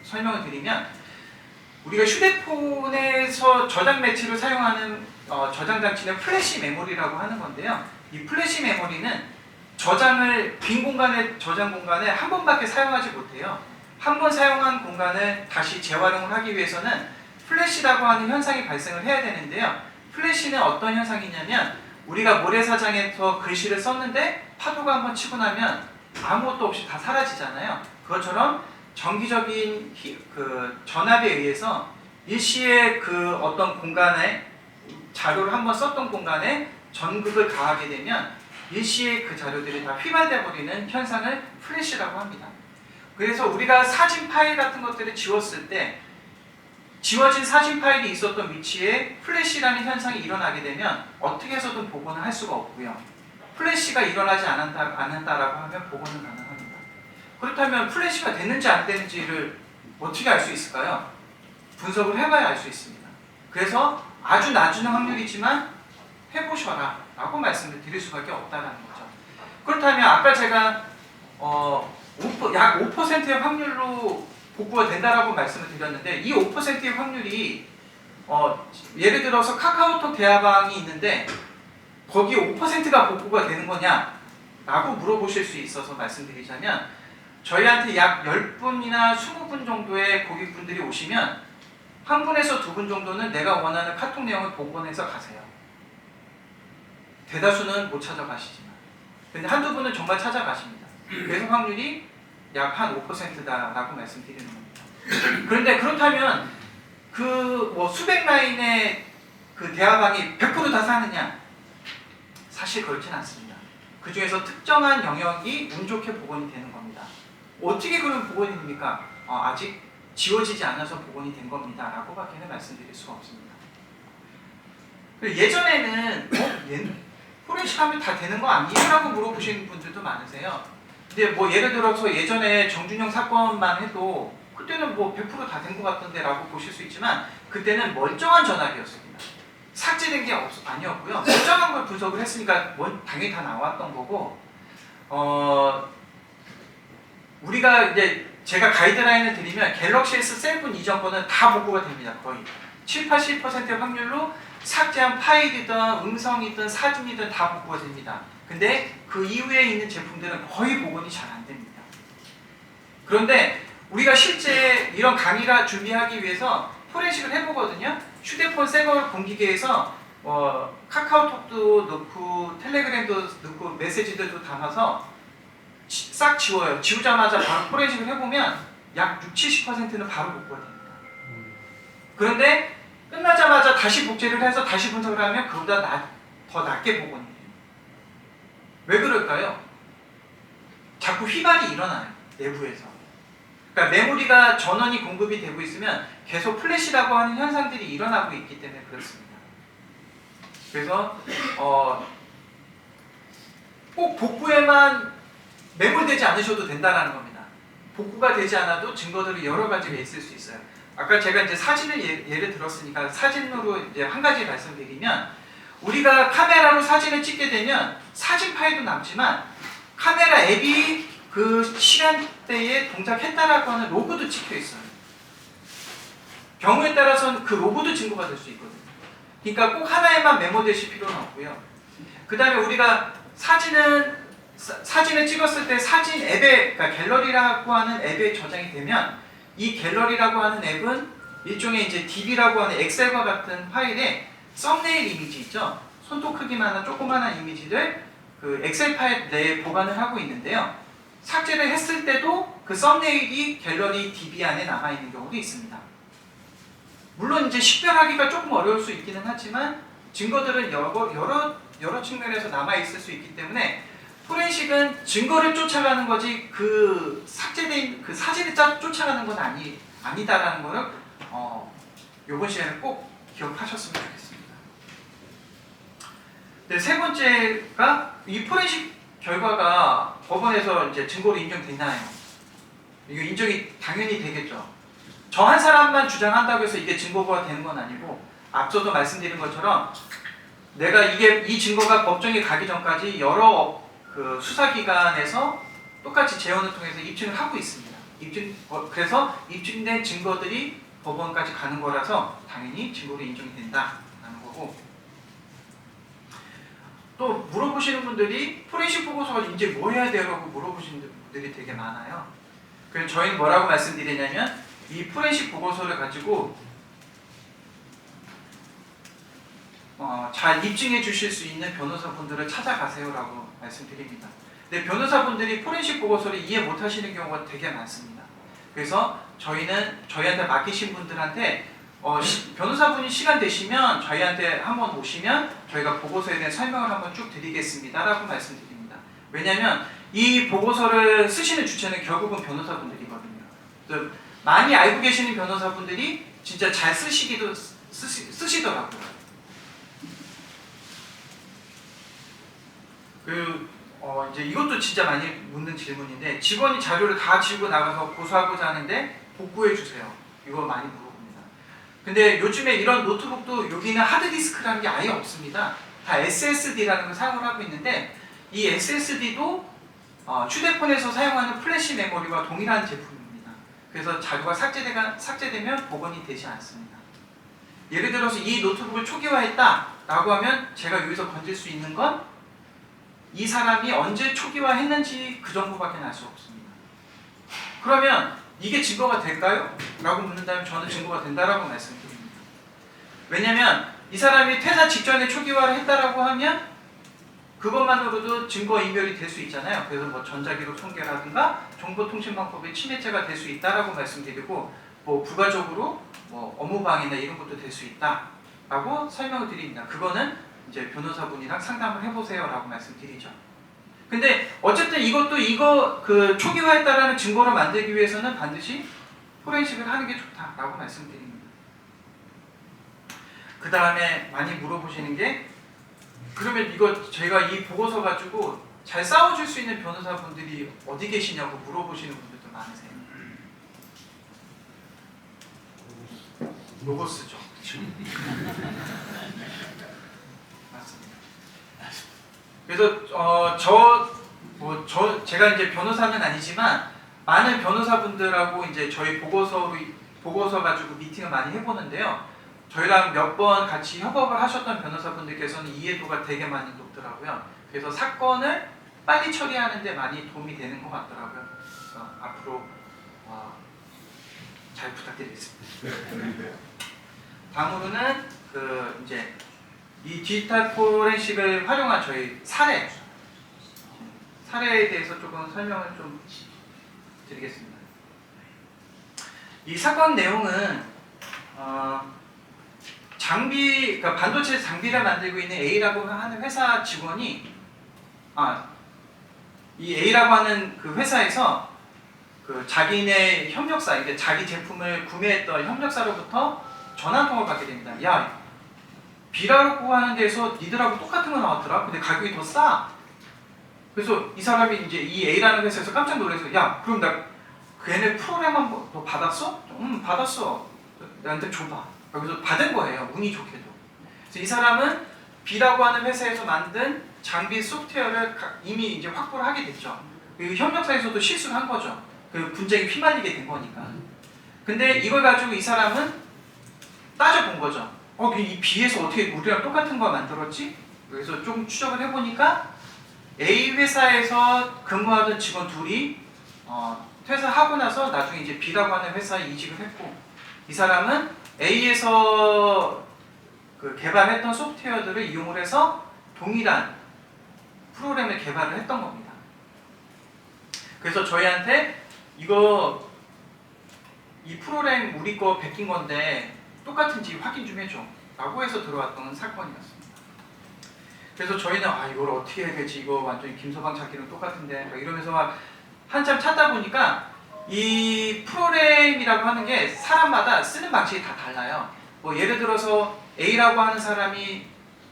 설명을 드리면, 우리가 휴대폰에서 저장 매체로 사용하는 저장 장치는 플래시 메모리라고 하는 건데요. 이 플래시 메모리는 빈 공간의 저장 공간에 한 번밖에 사용하지 못해요. 한 번 사용한 공간을 다시 재활용을 하기 위해서는 플래시라고 하는 현상이 발생을 해야 되는데요. 플래시는 어떤 현상이냐면, 우리가 모래사장에서 글씨를 썼는데 파도가 한번 치고 나면 아무것도 없이 다 사라지잖아요. 그것처럼 정기적인 그 전압에 의해서 일시에 그 어떤 공간에 자료를 한번 썼던 공간에 전극을 가하게 되면 일시에 그 자료들이 다 휘발돼 버리는 현상을 플래시라고 합니다. 그래서 우리가 사진 파일 같은 것들을 지웠을 때 지워진 사진 파일이 있었던 위치에 플래시라는 현상이 일어나게 되면 어떻게 해서든 복원을 할 수가 없고요. 플래시가 일어나지 않았다라고 하면 복원은 가능합니다. 그렇다면 플래시가 됐는지 안 됐는지를 어떻게 알 수 있을까요? 분석을 해봐야 알 수 있습니다. 그래서 아주 낮은 확률이지만 해보셔라 라고 말씀을 드릴 수밖에 없다는 거죠. 그렇다면 아까 제가 약 5%의 확률로 복구가 된다라고 말씀을 드렸는데, 이 5%의 확률이 예를 들어서 카카오톡 대화방이 있는데 거기 5%가 복구가 되는 거냐? 라고 물어보실 수 있어서 말씀드리자면, 저희한테 약 10분이나 20분 정도의 고객분들이 오시면 한 분에서 두 분 정도는 내가 원하는 카톡 내용을 복원해서 가세요. 대다수는 못 찾아가시지만, 근데 한두 분은 정말 찾아가십니다. 그래서 확률이 약 한 5%다라고 말씀드리는 겁니다. 그런데 그렇다면 그 수백 라인의 그 대화방이 100% 다 사느냐? 사실 그렇진 않습니다. 그 중에서 특정한 영역이 운 좋게 복원이 되는 겁니다. 어떻게 그런 복원이 됩니까? 아직 지워지지 않아서 복원이 된 겁니다. 라고밖에는 말씀드릴 수가 없습니다. 예전에는 포렌식 하면 다 되는 거 아니에요? 라고 물어보시는 분들도 많으세요. 근데 예를 들어서 예전에 정준영 사건만 해도 그때는 100% 다 된 것 같던데 라고 보실 수 있지만, 그때는 멀쩡한 전화기였습니다. 삭제된 게 아니었고요. 멀쩡한 걸 분석을 했으니까 당연히 다 나왔던 거고, 우리가 이제 제가 가이드라인을 드리면 갤럭시 S7 이전 거는 다 복구가 됩니다. 거의 70-80%의 확률로 삭제한 파일이든 음성이든 사진이든 다 복구가 됩니다. 근데 그 이후에 있는 제품들은 거의 복원이 잘 안 됩니다. 그런데 우리가 실제 이런 강의를 준비하기 위해서 포렌식을 해보거든요. 휴대폰 새거 공기계에서 카카오톡도 넣고 텔레그램도 넣고 메시지들도 담아서 싹 지워요. 지우자마자 바로 포렌식을 해보면 약 60-70%는 바로 복구가 됩니다. 그런데 끝나자마자 다시 복제를 해서 다시 분석을 하면 그보다 더 낮게 복원이 돼요. 왜 그럴까요? 자꾸 휘발이 일어나요. 내부에서. 그러니까 메모리가 전원이 공급이 되고 있으면 계속 플래시라고 하는 현상들이 일어나고 있기 때문에 그렇습니다. 그래서 꼭 복구에만 매몰되지 않으셔도 된다는 겁니다. 복구가 되지 않아도 증거들이 여러 가지가 있을 수 있어요. 아까 제가 이제 사진을 예를 들었으니까 사진으로 이제 한 가지 말씀드리면, 우리가 카메라로 사진을 찍게 되면 사진 파일도 남지만 카메라 앱이 그 시간대에 동작했다라고 하는 로고도 찍혀 있어요. 경우에 따라서는 그 로고도 증거가 될 수 있거든요. 그러니까 꼭 하나에만 메모되실 필요는 없고요. 그 다음에 우리가 사진을 찍었을 때 사진 앱에, 그러니까 갤러리라고 하는 앱에 저장이 되면, 이 갤러리라고 하는 앱은 일종의 이제 DB라고 하는 엑셀과 같은 파일에 썸네일 이미지 있죠? 손톱 크기만한 조그만한 이미지를 그 엑셀 파일 내에 보관을 하고 있는데요. 삭제를 했을 때도 그 썸네일이 갤러리 DB 안에 남아있는 경우도 있습니다. 물론 이제 식별하기가 조금 어려울 수 있기는 하지만 증거들은 여러 측면에서 남아있을 수 있기 때문에 포렌식은 증거를 쫓아가는 거지 그 삭제된 그 사진을 쫓아가는 건 아니다라는 거를 이번 시간에 꼭 기억하셨으면 좋겠습니다. 네, 세 번째가 이 포렌식 결과가 법원에서 이제 증거로 인정됐나요? 이거 인정이 당연히 되겠죠. 저 한 사람만 주장한다고 해서 이게 증거가 되는 건 아니고, 앞서도 말씀드린 것처럼 내가 이 증거가 법정에 가기 전까지 여러 그 수사기관에서 똑같이 재원을 통해서 입증을 하고 있습니다. 그래서 입증된 증거들이 법원까지 가는 거라서 당연히 증거로 인정이 된다라는 거고, 또 물어보시는 분들이 포렌식 보고서가 이제 뭐 해야 돼요? 라고 물어보시는 분들이 되게 많아요. 그래서 저희는 뭐라고 말씀드리냐면, 이 포렌식 보고서를 가지고 잘 입증해 주실 수 있는 변호사분들을 찾아가세요라고 말씀드립니다. 근데 변호사분들이 포렌식 보고서를 이해 못 하시는 경우가 되게 많습니다. 그래서 저희한테 맡기신 분들한테 변호사분이 시간 되시면 저희한테 한번 오시면 저희가 보고서에 대한 설명을 한번 쭉 드리겠습니다 라고 말씀드립니다. 왜냐하면 이 보고서를 쓰시는 주체는 결국은 변호사분들이거든요. 많이 알고 계시는 변호사분들이 진짜 잘 쓰시더라고요. 이제 이것도 진짜 많이 묻는 질문인데, 직원이 자료를 다 지우고 나가서 고소하고자 하는데 복구해 주세요. 이거 많이 물어봅니다. 근데 요즘에 이런 노트북도 여기는 하드디스크라는 게 아예 없습니다. 다 SSD라는 걸 사용을 하고 있는데 이 SSD도 휴대폰에서 사용하는 플래시 메모리와 동일한 제품입니다. 그래서 자료가 삭제되면 복원이 되지 않습니다. 예를 들어서 이 노트북을 초기화했다라고 하면 제가 여기서 건질 수 있는 건 이 사람이 언제 초기화했는지 그 정보밖에 알 수 없습니다. 그러면 이게 증거가 될까요? 라고 묻는다면 저는 증거가 된다라고 말씀드립니다. 왜냐면 이 사람이 퇴사 직전에 초기화를 했다라고 하면 그것만으로도 증거인멸이 될 수 있잖아요. 그래서 뭐 전자기록 손괴라든가 정보통신망법의 침해죄가 될 수 있다라고 말씀드리고 뭐 부가적으로 뭐 업무방해나 이런 것도 될 수 있다라고 설명을 드립니다. 그거는 이제 변호사분이랑 상담을 해보세요라고 말씀드리죠. 근데 어쨌든 이거 그 초기화했다라는 증거를 만들기 위해서는 반드시 포렌식을 하는 게 좋다라고 말씀드립니다. 그 다음에 많이 물어보시는 게 그러면 이거 제가 이 보고서 가지고 잘 싸워줄 수 있는 변호사분들이 어디 계시냐고 물어보시는 분들도 많으세요. 로고스죠. 맞습니다. 그래서 제가 이제 변호사는 아니지만 많은 변호사분들하고 이제 저희 보고서 가지고 미팅을 많이 해보는데요. 저희랑 몇 번 같이 협업을 하셨던 변호사분들께서는 이해도가 되게 많이 높더라고요. 그래서 사건을 빨리 처리하는 데 많이 도움이 되는 것 같더라고요. 그래서 앞으로 잘 부탁드리겠습니다. 다음으로는 이제 이 디지털 포렌식을 활용한 저희 사례에 대해서 조금 설명을 좀 드리겠습니다. 이 사건 내용은 그러니까 반도체 장비를 만들고 있는 A라고 하는 회사 직원이 이 A라고 하는 그 회사에서 그 자기네 협력사, 이게 자기 제품을 구매했던 협력사로부터 전화 통화를 받게 됩니다. 야, B라고 하는 데서 니들하고 똑같은 거 나왔더라. 근데 가격이 더 싸. 그래서 이 사람이 이제 이 A라는 회사에서 깜짝 놀라서 야, 그럼 나 걔네 프로그램 너 받았어? 받았어. 나한테 줘봐. 그래서 받은 거예요. 운이 좋게도. 그래서 이 사람은 B라고 하는 회사에서 만든 장비 소프트웨어를 이미 이제 확보를 하게 됐죠. 그 협력사에서도 실수를 한 거죠. 그 분쟁이 휘말리게 된 거니까. 근데 이걸 가지고 이 사람은 따져본 거죠. 이 B에서 어떻게 우리랑 똑같은 거 만들었지? 그래서 좀 추적을 해보니까 A 회사에서 근무하던 직원 둘이 퇴사하고 나서 나중에 이제 B라고 하는 회사에 이직을 했고 이 사람은 A에서 그 개발했던 소프트웨어들을 이용을 해서 동일한 프로그램을 개발을 했던 겁니다. 그래서 저희한테 이 프로그램 우리 거 베낀 건데 똑같은지 확인 좀 해줘 라고 해서 들어왔던 사건이었습니다. 그래서 저희는 이걸 어떻게 해야 되지, 이거 완전히 김서방 찾기랑 똑같은데 이러면서 막 한참 찾다 보니까 이 프로그램이라고 하는 게 사람마다 쓰는 방식이 다 달라요. 뭐 예를 들어서 A라고 하는 사람이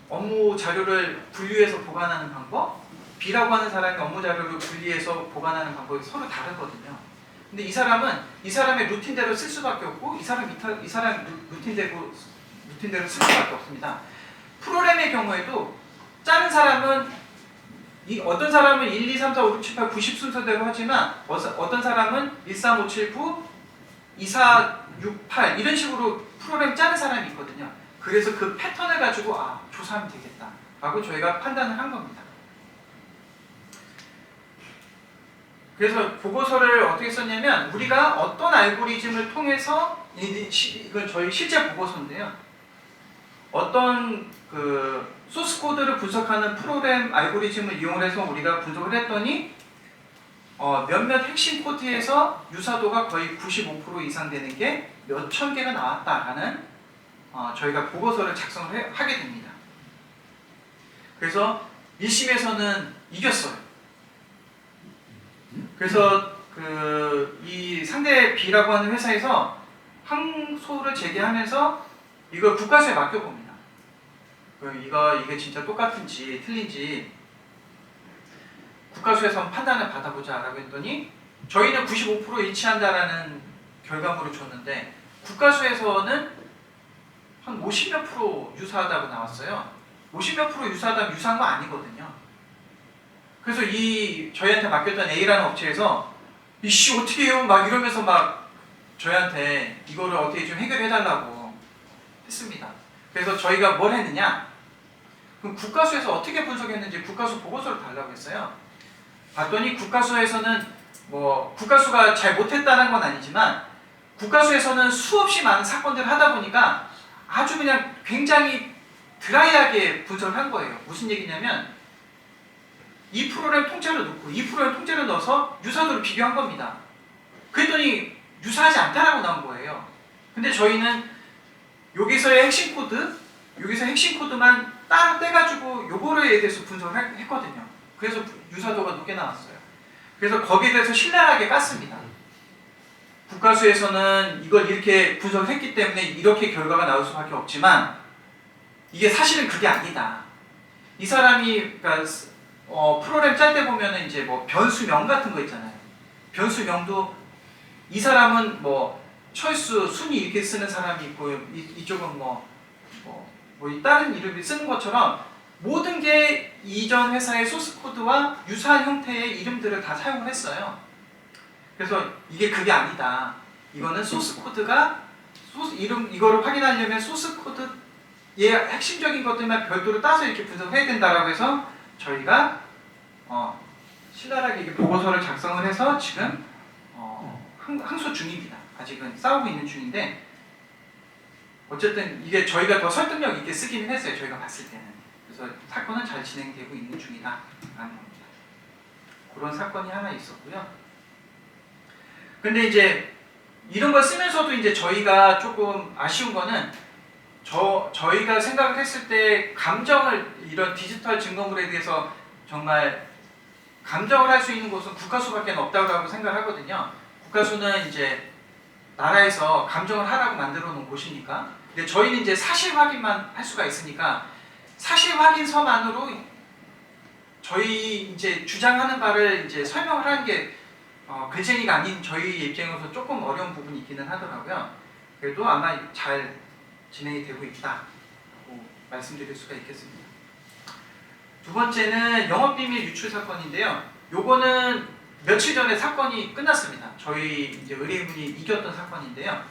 업무 자료를 분류해서 보관하는 방법, B라고 하는 사람이 업무 자료를 분리해서 보관하는 방법이 서로 다르거든요. 근데 이 사람의 루틴대로 쓸 수밖에 없고 이 사람 루틴대로 쓸 수밖에 없습니다. 프로그램의 경우에도 짜는 사람은 어떤 사람은 1, 2, 3, 4, 5, 6, 7, 8, 90 순서대로 하지만 어떤 사람은 1, 3, 5, 7, 9, 2, 4, 6, 8 이런 식으로 프로그램 짜는 사람이 있거든요. 그래서 그 패턴을 가지고 조사하면 되겠다 라고 저희가 판단을 한 겁니다. 그래서 보고서를 어떻게 썼냐면 우리가 어떤 알고리즘을 통해서 이건 저희 실제 보고서인데요. 어떤 그 소스 코드를 분석하는 프로그램 알고리즘을 이용해서 우리가 분석을 했더니 몇몇 핵심 코드에서 유사도가 거의 95% 이상 되는 게 몇천 개가 나왔다라는 저희가 보고서를 작성을 하게 됩니다. 그래서 1심에서는 이겼어요. 그래서 이 상대 B라고 하는 회사에서 항소를 제기하면서 이걸 국가수에 맡겨봅니다. 이게 진짜 똑같은지 틀린지 국가수에서 판단을 받아보자 라고 했더니 저희는 95% 일치한다라는 결과물을 줬는데 국가수에서는 한 50몇 프로 유사하다고 나왔어요. 50몇 프로 유사하다면 유사한 거 아니거든요. 그래서 이 저희한테 맡겼던 A라는 업체에서 이씨 어떻게 해요? 막 이러면서 막 저희한테 이거를 어떻게 좀 해결해달라고 했습니다. 그래서 저희가 뭘 했느냐? 그럼 국가수에서 어떻게 분석했는지 국가수 보고서를 달라고 했어요. 봤더니 국가수에서는 뭐 국가수가 잘 못했다는 건 아니지만 국가수에서는 수없이 많은 사건들을 하다 보니까 아주 그냥 굉장히 드라이하게 분석을 한 거예요. 무슨 얘기냐면 이 프로그램 통째로 넣고 이 프로그램 통째로 넣어서 유사도를 비교한 겁니다. 그랬더니 유사하지 않다라고 나온 거예요. 근데 저희는 여기서의 핵심 코드, 여기서 핵심 코드만 따로 떼가지고 요거에 대해서 분석을 했거든요. 그래서 유사도가 높게 나왔어요. 그래서 거기에 대해서 신랄하게 깠습니다. 국가수에서는 이걸 이렇게 분석을 했기 때문에 이렇게 결과가 나올 수밖에 없지만 이게 사실은 그게 아니다. 이 사람이 그러니까 프로그램 짤 때 보면은 이제 뭐 변수명 같은 거 있잖아요. 변수명도 이 사람은 뭐 철수, 순위 이렇게 쓰는 사람이 있고 이쪽은 뭐 다른 이름을 쓰는 것처럼 모든 게 이전 회사의 소스 코드와 유사한 형태의 이름들을 다 사용을 했어요. 그래서 이게 그게 아니다. 이거는 소스 코드가 이거를 확인하려면 소스 코드의 핵심적인 것들만 별도로 따서 이렇게 분석해야 된다라고 해서 저희가 신랄하게 이게 보고서를 작성을 해서 지금 항소 중입니다. 아직은 싸우고 있는 중인데 어쨌든 이게 저희가 더 설득력 있게 쓰기는 했어요. 저희가 봤을 때는. 그래서 사건은 잘 진행되고 있는 중이다 라는 겁니다. 그런 사건이 하나 있었고요. 근데 이제 이런 걸 쓰면서도 이제 저희가 조금 아쉬운 거는 저희가 생각을 했을 때 감정을 이런 디지털 증거물에 대해서 정말 감정을 할 수 있는 곳은 국가수밖에 없다고 생각하거든요. 국가수는 이제 나라에서 감정을 하라고 만들어 놓은 곳이니까. 근데 저희는 이제 사실 확인만 할 수가 있으니까 사실 확인서만으로 저희 이제 주장하는 바를 이제 설명을 하는 게 글쟁이가 아닌 저희 입장에서 조금 어려운 부분이 있기는 하더라고요. 그래도 아마 잘 진행이 되고 있다고 말씀드릴 수가 있겠습니다. 두 번째는 영업비밀 유출 사건인데요. 요거는 며칠 전에 사건이 끝났습니다. 저희 이제 의뢰인분이 이겼던 사건인데요.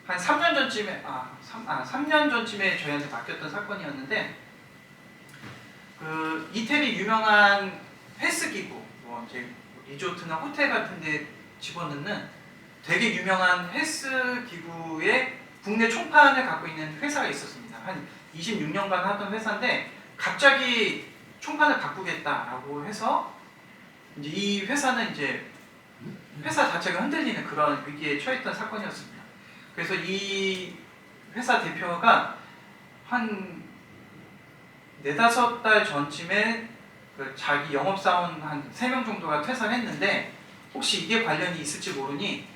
한 3년 전쯤에 3년 전쯤에 저희한테 맡겼던 사건이었는데 그 이태리 유명한 헬스 기구, 뭐 이제 리조트나 호텔 같은데 집어넣는 되게 유명한 헬스 기구의 국내 총판을 갖고 있는 회사가 있었습니다. 한 26년간 하던 회사인데 갑자기 총판을 바꾸겠다라고 해서 이제 이 회사는 이제 회사 자체가 흔들리는 그런 위기에 처했던 사건이었습니다. 그래서 이 회사 대표가 한 4-5달 전쯤에 그 자기 영업사원 한 3명 정도가 퇴사를 했는데 혹시 이게 관련이 있을지 모르니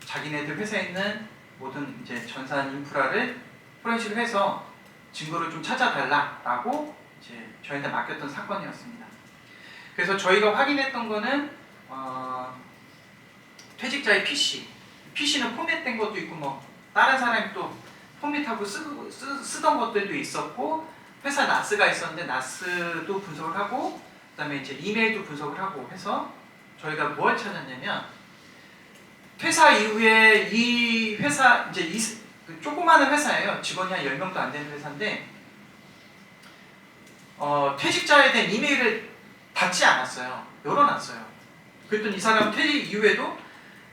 자기네들 회사에 있는 모든 이제 전산 인프라를 포렌식을 해서 증거를 좀 찾아달라라고 이제 저희한테 맡겼던 사건이었습니다. 그래서 저희가 확인했던 거는 퇴직자의 PC는 포맷된 것도 있고 뭐 다른 사람이 또 포맷하고 쓰던 것들도 있었고 회사 나스가 있었는데 나스도 분석을 하고 그다음에 이제 이메일도 분석을 하고 해서 저희가 뭘 찾았냐면 퇴사 이후에 이 회사 이제 조그마한 회사예요. 직원이 한 10명도 안 되는 회사인데 퇴직자에 대한 이메일을 닫지 않았어요. 열어놨어요. 그랬더니 이 사람 퇴직 이후에도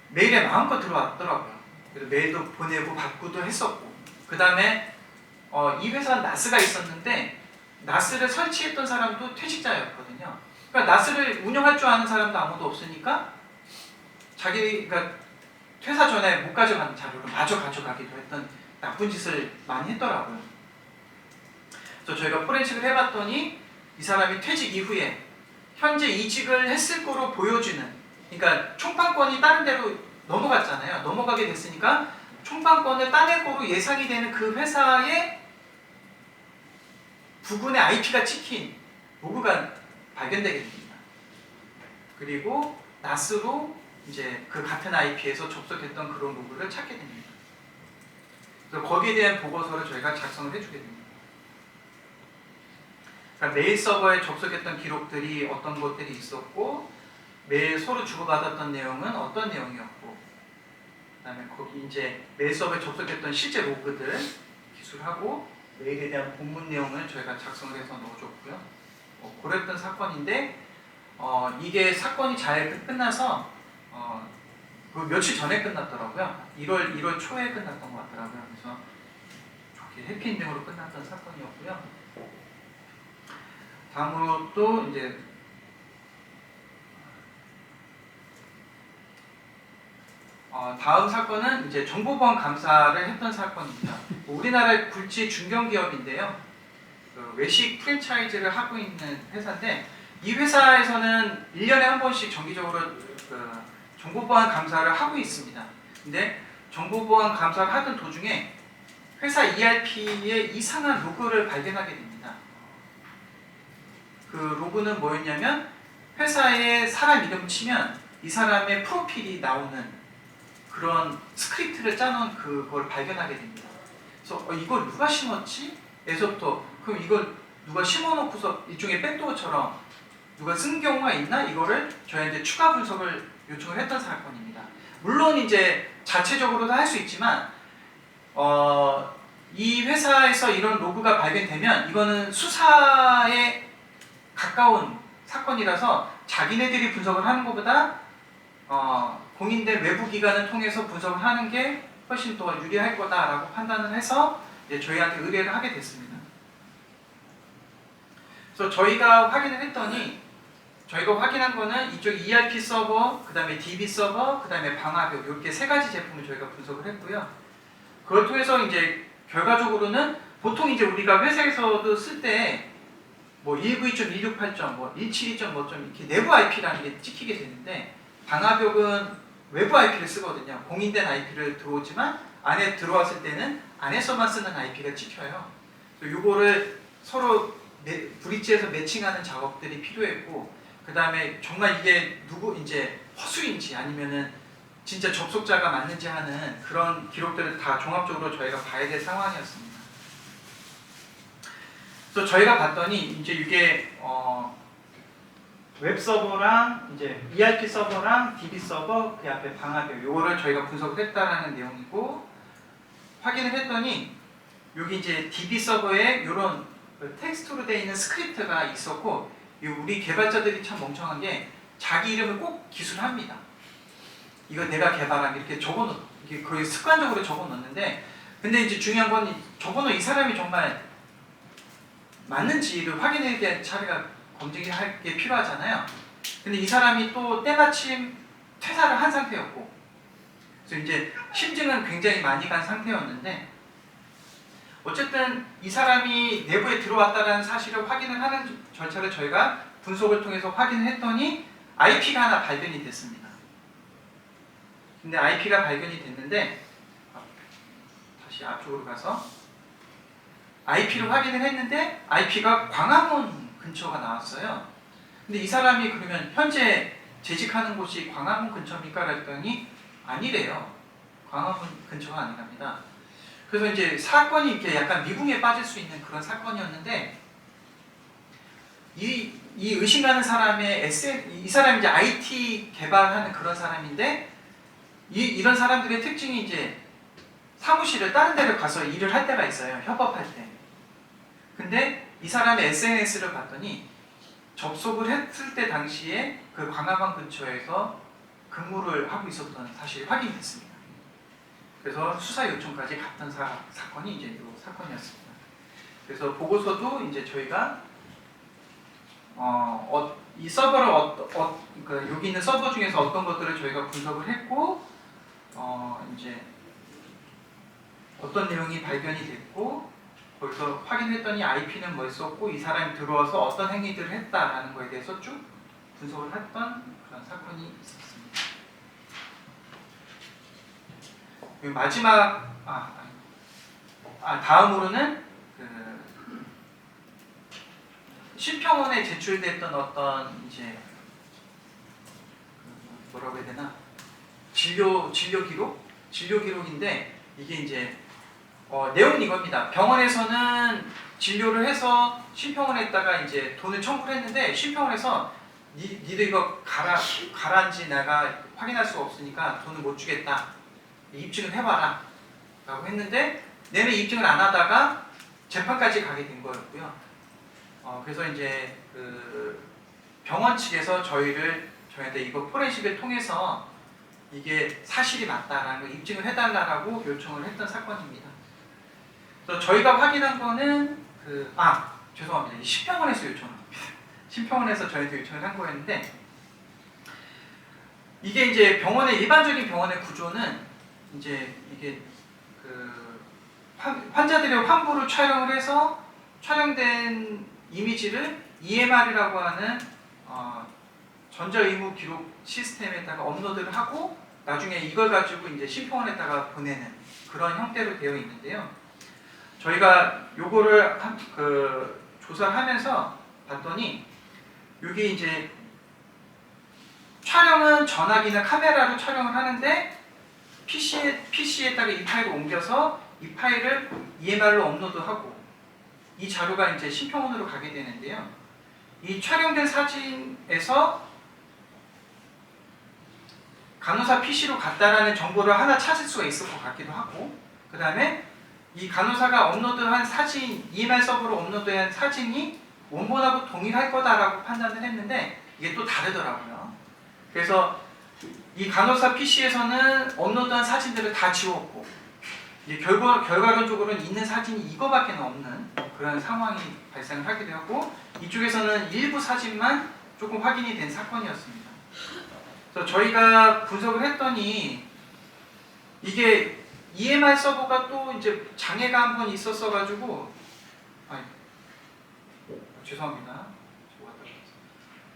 메일에 마음껏 들어왔더라고요. 그래서 메일도 보내고 받고도 했었고 그 다음에 이 회사는 나스가 있었는데 나스를 설치했던 사람도 퇴직자였거든요. 그러니까 나스를 운영할 줄 아는 사람도 아무도 없으니까 자기가 퇴사 전에 못 가져간 자료를 마저 가져가기도 했던 나쁜 짓을 많이 했더라고요. 그래서 저희가 포렌식을 해봤더니 이 사람이 퇴직 이후에 현재 이직을 했을 거로 보여주는, 그러니까 총판권이 다른 데로 넘어갔잖아요. 넘어가게 됐으니까 총판권을 따낼 거로 예상이 되는 그 회사의 부근에 IP가 찍힌 로그가 발견되게 됩니다. 그리고 나스로 이제 그 같은 IP에서 접속했던 그런 로그를 찾게 됩니다. 그래서 거기에 대한 보고서를 저희가 작성을 해주게 됩니다. 그러니까 메일 서버에 접속했던 기록들이 어떤 것들이 있었고 메일 서로 주고받았던 내용은 어떤 내용이었고 그다음에 거기 이제 메일 서버에 접속했던 실제 로그들 기술하고 메일에 대한 본문 내용을 저희가 작성을 해서 넣어줬고요. 그랬던 사건인데 이게 사건이 잘 끝나서 그 며칠 전에 끝났더라고요. 1월 초에 끝났던 것 같더라고요. 그래서 좋게 해피엔딩으로 끝났던 사건이었고요. 다음으로 또 이제 다음 사건은 이제 정보보안 감사를 했던 사건입니다. 우리나라의 굴지 중견기업인데요. 그 외식 프랜차이즈를 하고 있는 회사인데 이 회사에서는 1년에 한 번씩 정기적으로 그 정보보안 감사를 하고 있습니다. 근데 정보보안 감사를 하던 도중에 회사 ERP에 이상한 로그를 발견하게 됩니다. 그 로그는 뭐였냐면 회사에 사람 이름 치면 이 사람의 프로필이 나오는 그런 스크립트를 짜놓은 그걸 발견하게 됩니다. 그래서 이걸 누가 심었지? 에서부터 그럼 이걸 누가 심어놓고서 일종의 백도어처럼 누가 쓴 경우가 있나? 이거를 저희한테 추가 분석을 요청을 했던 사건입니다. 물론 이제 자체적으로도 할 수 있지만 이 회사에서 이런 로그가 발견되면 이거는 수사에 가까운 사건이라서 자기네들이 분석을 하는 것보다 공인된 외부 기관을 통해서 분석을 하는 게 훨씬 더 유리할 거다라고 판단을 해서 이제 저희한테 의뢰를 하게 됐습니다. 그래서 저희가 확인을 했더니 저희가 확인한 거는 이쪽 ERP 서버, 그 다음에 DB 서버, 그 다음에 방화벽 이렇게 세 가지 제품을 저희가 분석을 했고요. 그걸 통해서 이제 결과적으로는 보통 이제 우리가 회사에서도 쓸 때 뭐 192.168점, 뭐 172점 뭐 점 이렇게 내부 IP라는 게 찍히게 되는데 방화벽은 외부 IP를 쓰거든요. 공인된 IP를 들어오지만 안에 들어왔을 때는 안에서만 쓰는 IP가 찍혀요. 요거를 서로 브릿지에서 매칭하는 작업들이 필요했고, 그 다음에 정말 이게 누구 이제 허수인지 아니면은 진짜 접속자가 맞는지 하는 그런 기록들을 다 종합적으로 저희가 봐야 될 상황이었습니다. 그래서 저희가 봤더니 이제 이게 웹 서버랑 이제 ERP 서버랑 DB 서버 그 앞에 방화벽 요거를 저희가 분석을 했다라는 내용이고, 확인을 했더니 여기 이제 DB 서버에 이런 텍스트로 되어 있는 스크립트가 있었고, 우리 개발자들이 참 멍청한 게 자기 이름을 꼭 기술합니다. 이거 내가 개발한 이렇게 적어놓, 이게 거의 습관적으로 적어놓는데, 근데 이제 중요한 건 적어놓은 이 사람이 정말 맞는지를 확인해야 될 차례가 검증할 게 필요하잖아요. 근데 이 사람이 또 때마침 퇴사를 한 상태였고, 그래서 이제 심증은 굉장히 많이 간 상태였는데, 어쨌든 이 사람이 내부에 들어왔다는 사실을 확인을 하는 절차를 저희가 분석을 통해서 확인을 했더니 IP가 하나 발견이 됐습니다. 근데 IP가 발견이 됐는데, 다시 앞쪽으로 가서 IP를 확인을 했는데 IP가 광화문 근처가 나왔어요. 근데 이 사람이 그러면 현재 재직하는 곳이 광화문 근처입니까? 그랬더니 아니래요. 광화문 근처가 아니랍니다. 그래서 이제 사건이 이렇게 약간 미궁에 빠질 수 있는 그런 사건이었는데, 이 의심가는 사람의 이 사람이 이제 IT 개발하는 그런 사람인데, 이런 사람들의 특징이 이제 사무실을 다른 데를 가서 일을 할 때가 있어요. 협업할 때. 근데 이 사람의 SNS를 봤더니 접속을 했을 때 당시에 그 광화문 근처에서 근무를 하고 있었던 사실이 확인됐습니다. 그래서 수사 요청까지 갔던 사건이 이제 이 사건이었습니다. 그래서 보고서도 이제 저희가 이 서버를 그러니까 여기 있는 서버 중에서 어떤 것들을 저희가 분석을 했고, 이제 어떤 내용이 발견이 됐고, 거기서 확인했더니 IP는 뭐였었고 이 사람이 들어와서 어떤 행위들을 했다라는 거에 대해서 쭉 분석을 했던 그런 사건이 있었습니다. 마지막 다음으로는 그 심평원에 제출됐던 어떤 이제 뭐라고 해야 되나 진료 기록인데, 이게 이제 내용은 이겁니다. 병원에서는 진료를 해서 심평원에다가 이제 돈을 청구를 했는데 심평원에서 니들 이거 가라앉지 내가 확인할 수가 없으니까 돈을 못 주겠다. 입증을 해봐라. 라고 했는데 내내 입증을 안 하다가 재판까지 가게 된 거였고요. 그래서 이제 그 병원 측에서 저희한테 이거 포렌식을 통해서 이게 사실이 맞다라는 걸 입증을 해달라고 요청을 했던 사건입니다. 그래서 저희가 확인한 거는 죄송합니다. 심평원에서 요청을 합니다. 심평원에서 저희한테 요청을 한 거였는데 이게 이제 일반적인 병원의 구조는 이제 이게 그 환자들의 환부를 촬영을 해서 촬영된 이미지를 EMR이라고 하는 전자의무 기록 시스템에다가 업로드를 하고 나중에 이걸 가지고 이제 심평원에다가 보내는 그런 형태로 되어 있는데요. 저희가 요거를 조사를 하면서 봤더니 여기 이제 촬영은 전화기나 카메라로 촬영을 하는데 PC에다가 이 파일을 옮겨서 이 파일을 EMR로 업로드하고 이 자료가 이제 심평원으로 가게 되는데요. 이 촬영된 사진에서 간호사 PC로 갔다라는 정보를 하나 찾을 수가 있을 것 같기도 하고, 그 다음에 이 간호사가 업로드한 사진, EMR 서버로 업로드한 사진이 원본하고 동일할 거다라고 판단을 했는데 이게 또 다르더라고요. 그래서 이 간호사 PC에서는 업로드한 사진들을 다 지웠고 이제 결과론적으로는 있는 사진이 이거밖에 없는 그런 상황이 발생을 하게 되었고 이쪽에서는 일부 사진만 조금 확인이 된 사건이었습니다. 그래서 저희가 분석을 했더니 이게 EMR 서버가 또 이제 장애가 한 번 있었어가지고 죄송합니다.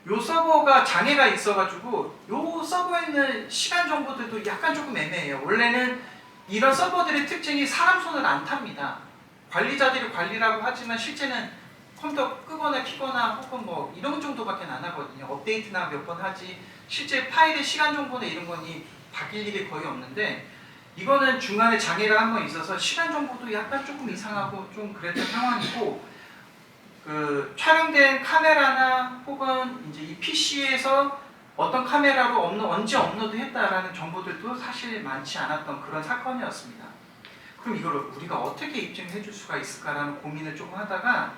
요 서버가 장애가 있어가지고 요 서버에 있는 시간 정보들도 약간 조금 애매해요. 원래는 이런 서버들의 특징이 사람 손을 안 탑니다. 관리자들이 관리라고 하지만 실제는 컴퓨터 끄거나 켜거나 혹은 뭐 이런 정도밖에 안 하거든요. 업데이트나 몇 번 하지 실제 파일의 시간 정보나 이런 거니 바뀔 일이 거의 없는데 이거는 중간에 장애가 한 번 있어서 시간 정보도 약간 조금 이상하고 좀 그랬던 상황이고 그 촬영된 카메라나 혹은 이제 이 PC에서 어떤 카메라로 언제 업로드했다라는 정보들도 사실 많지 않았던 그런 사건이었습니다. 그럼 이걸 우리가 어떻게 입증해 줄 수가 있을까라는 고민을 조금 하다가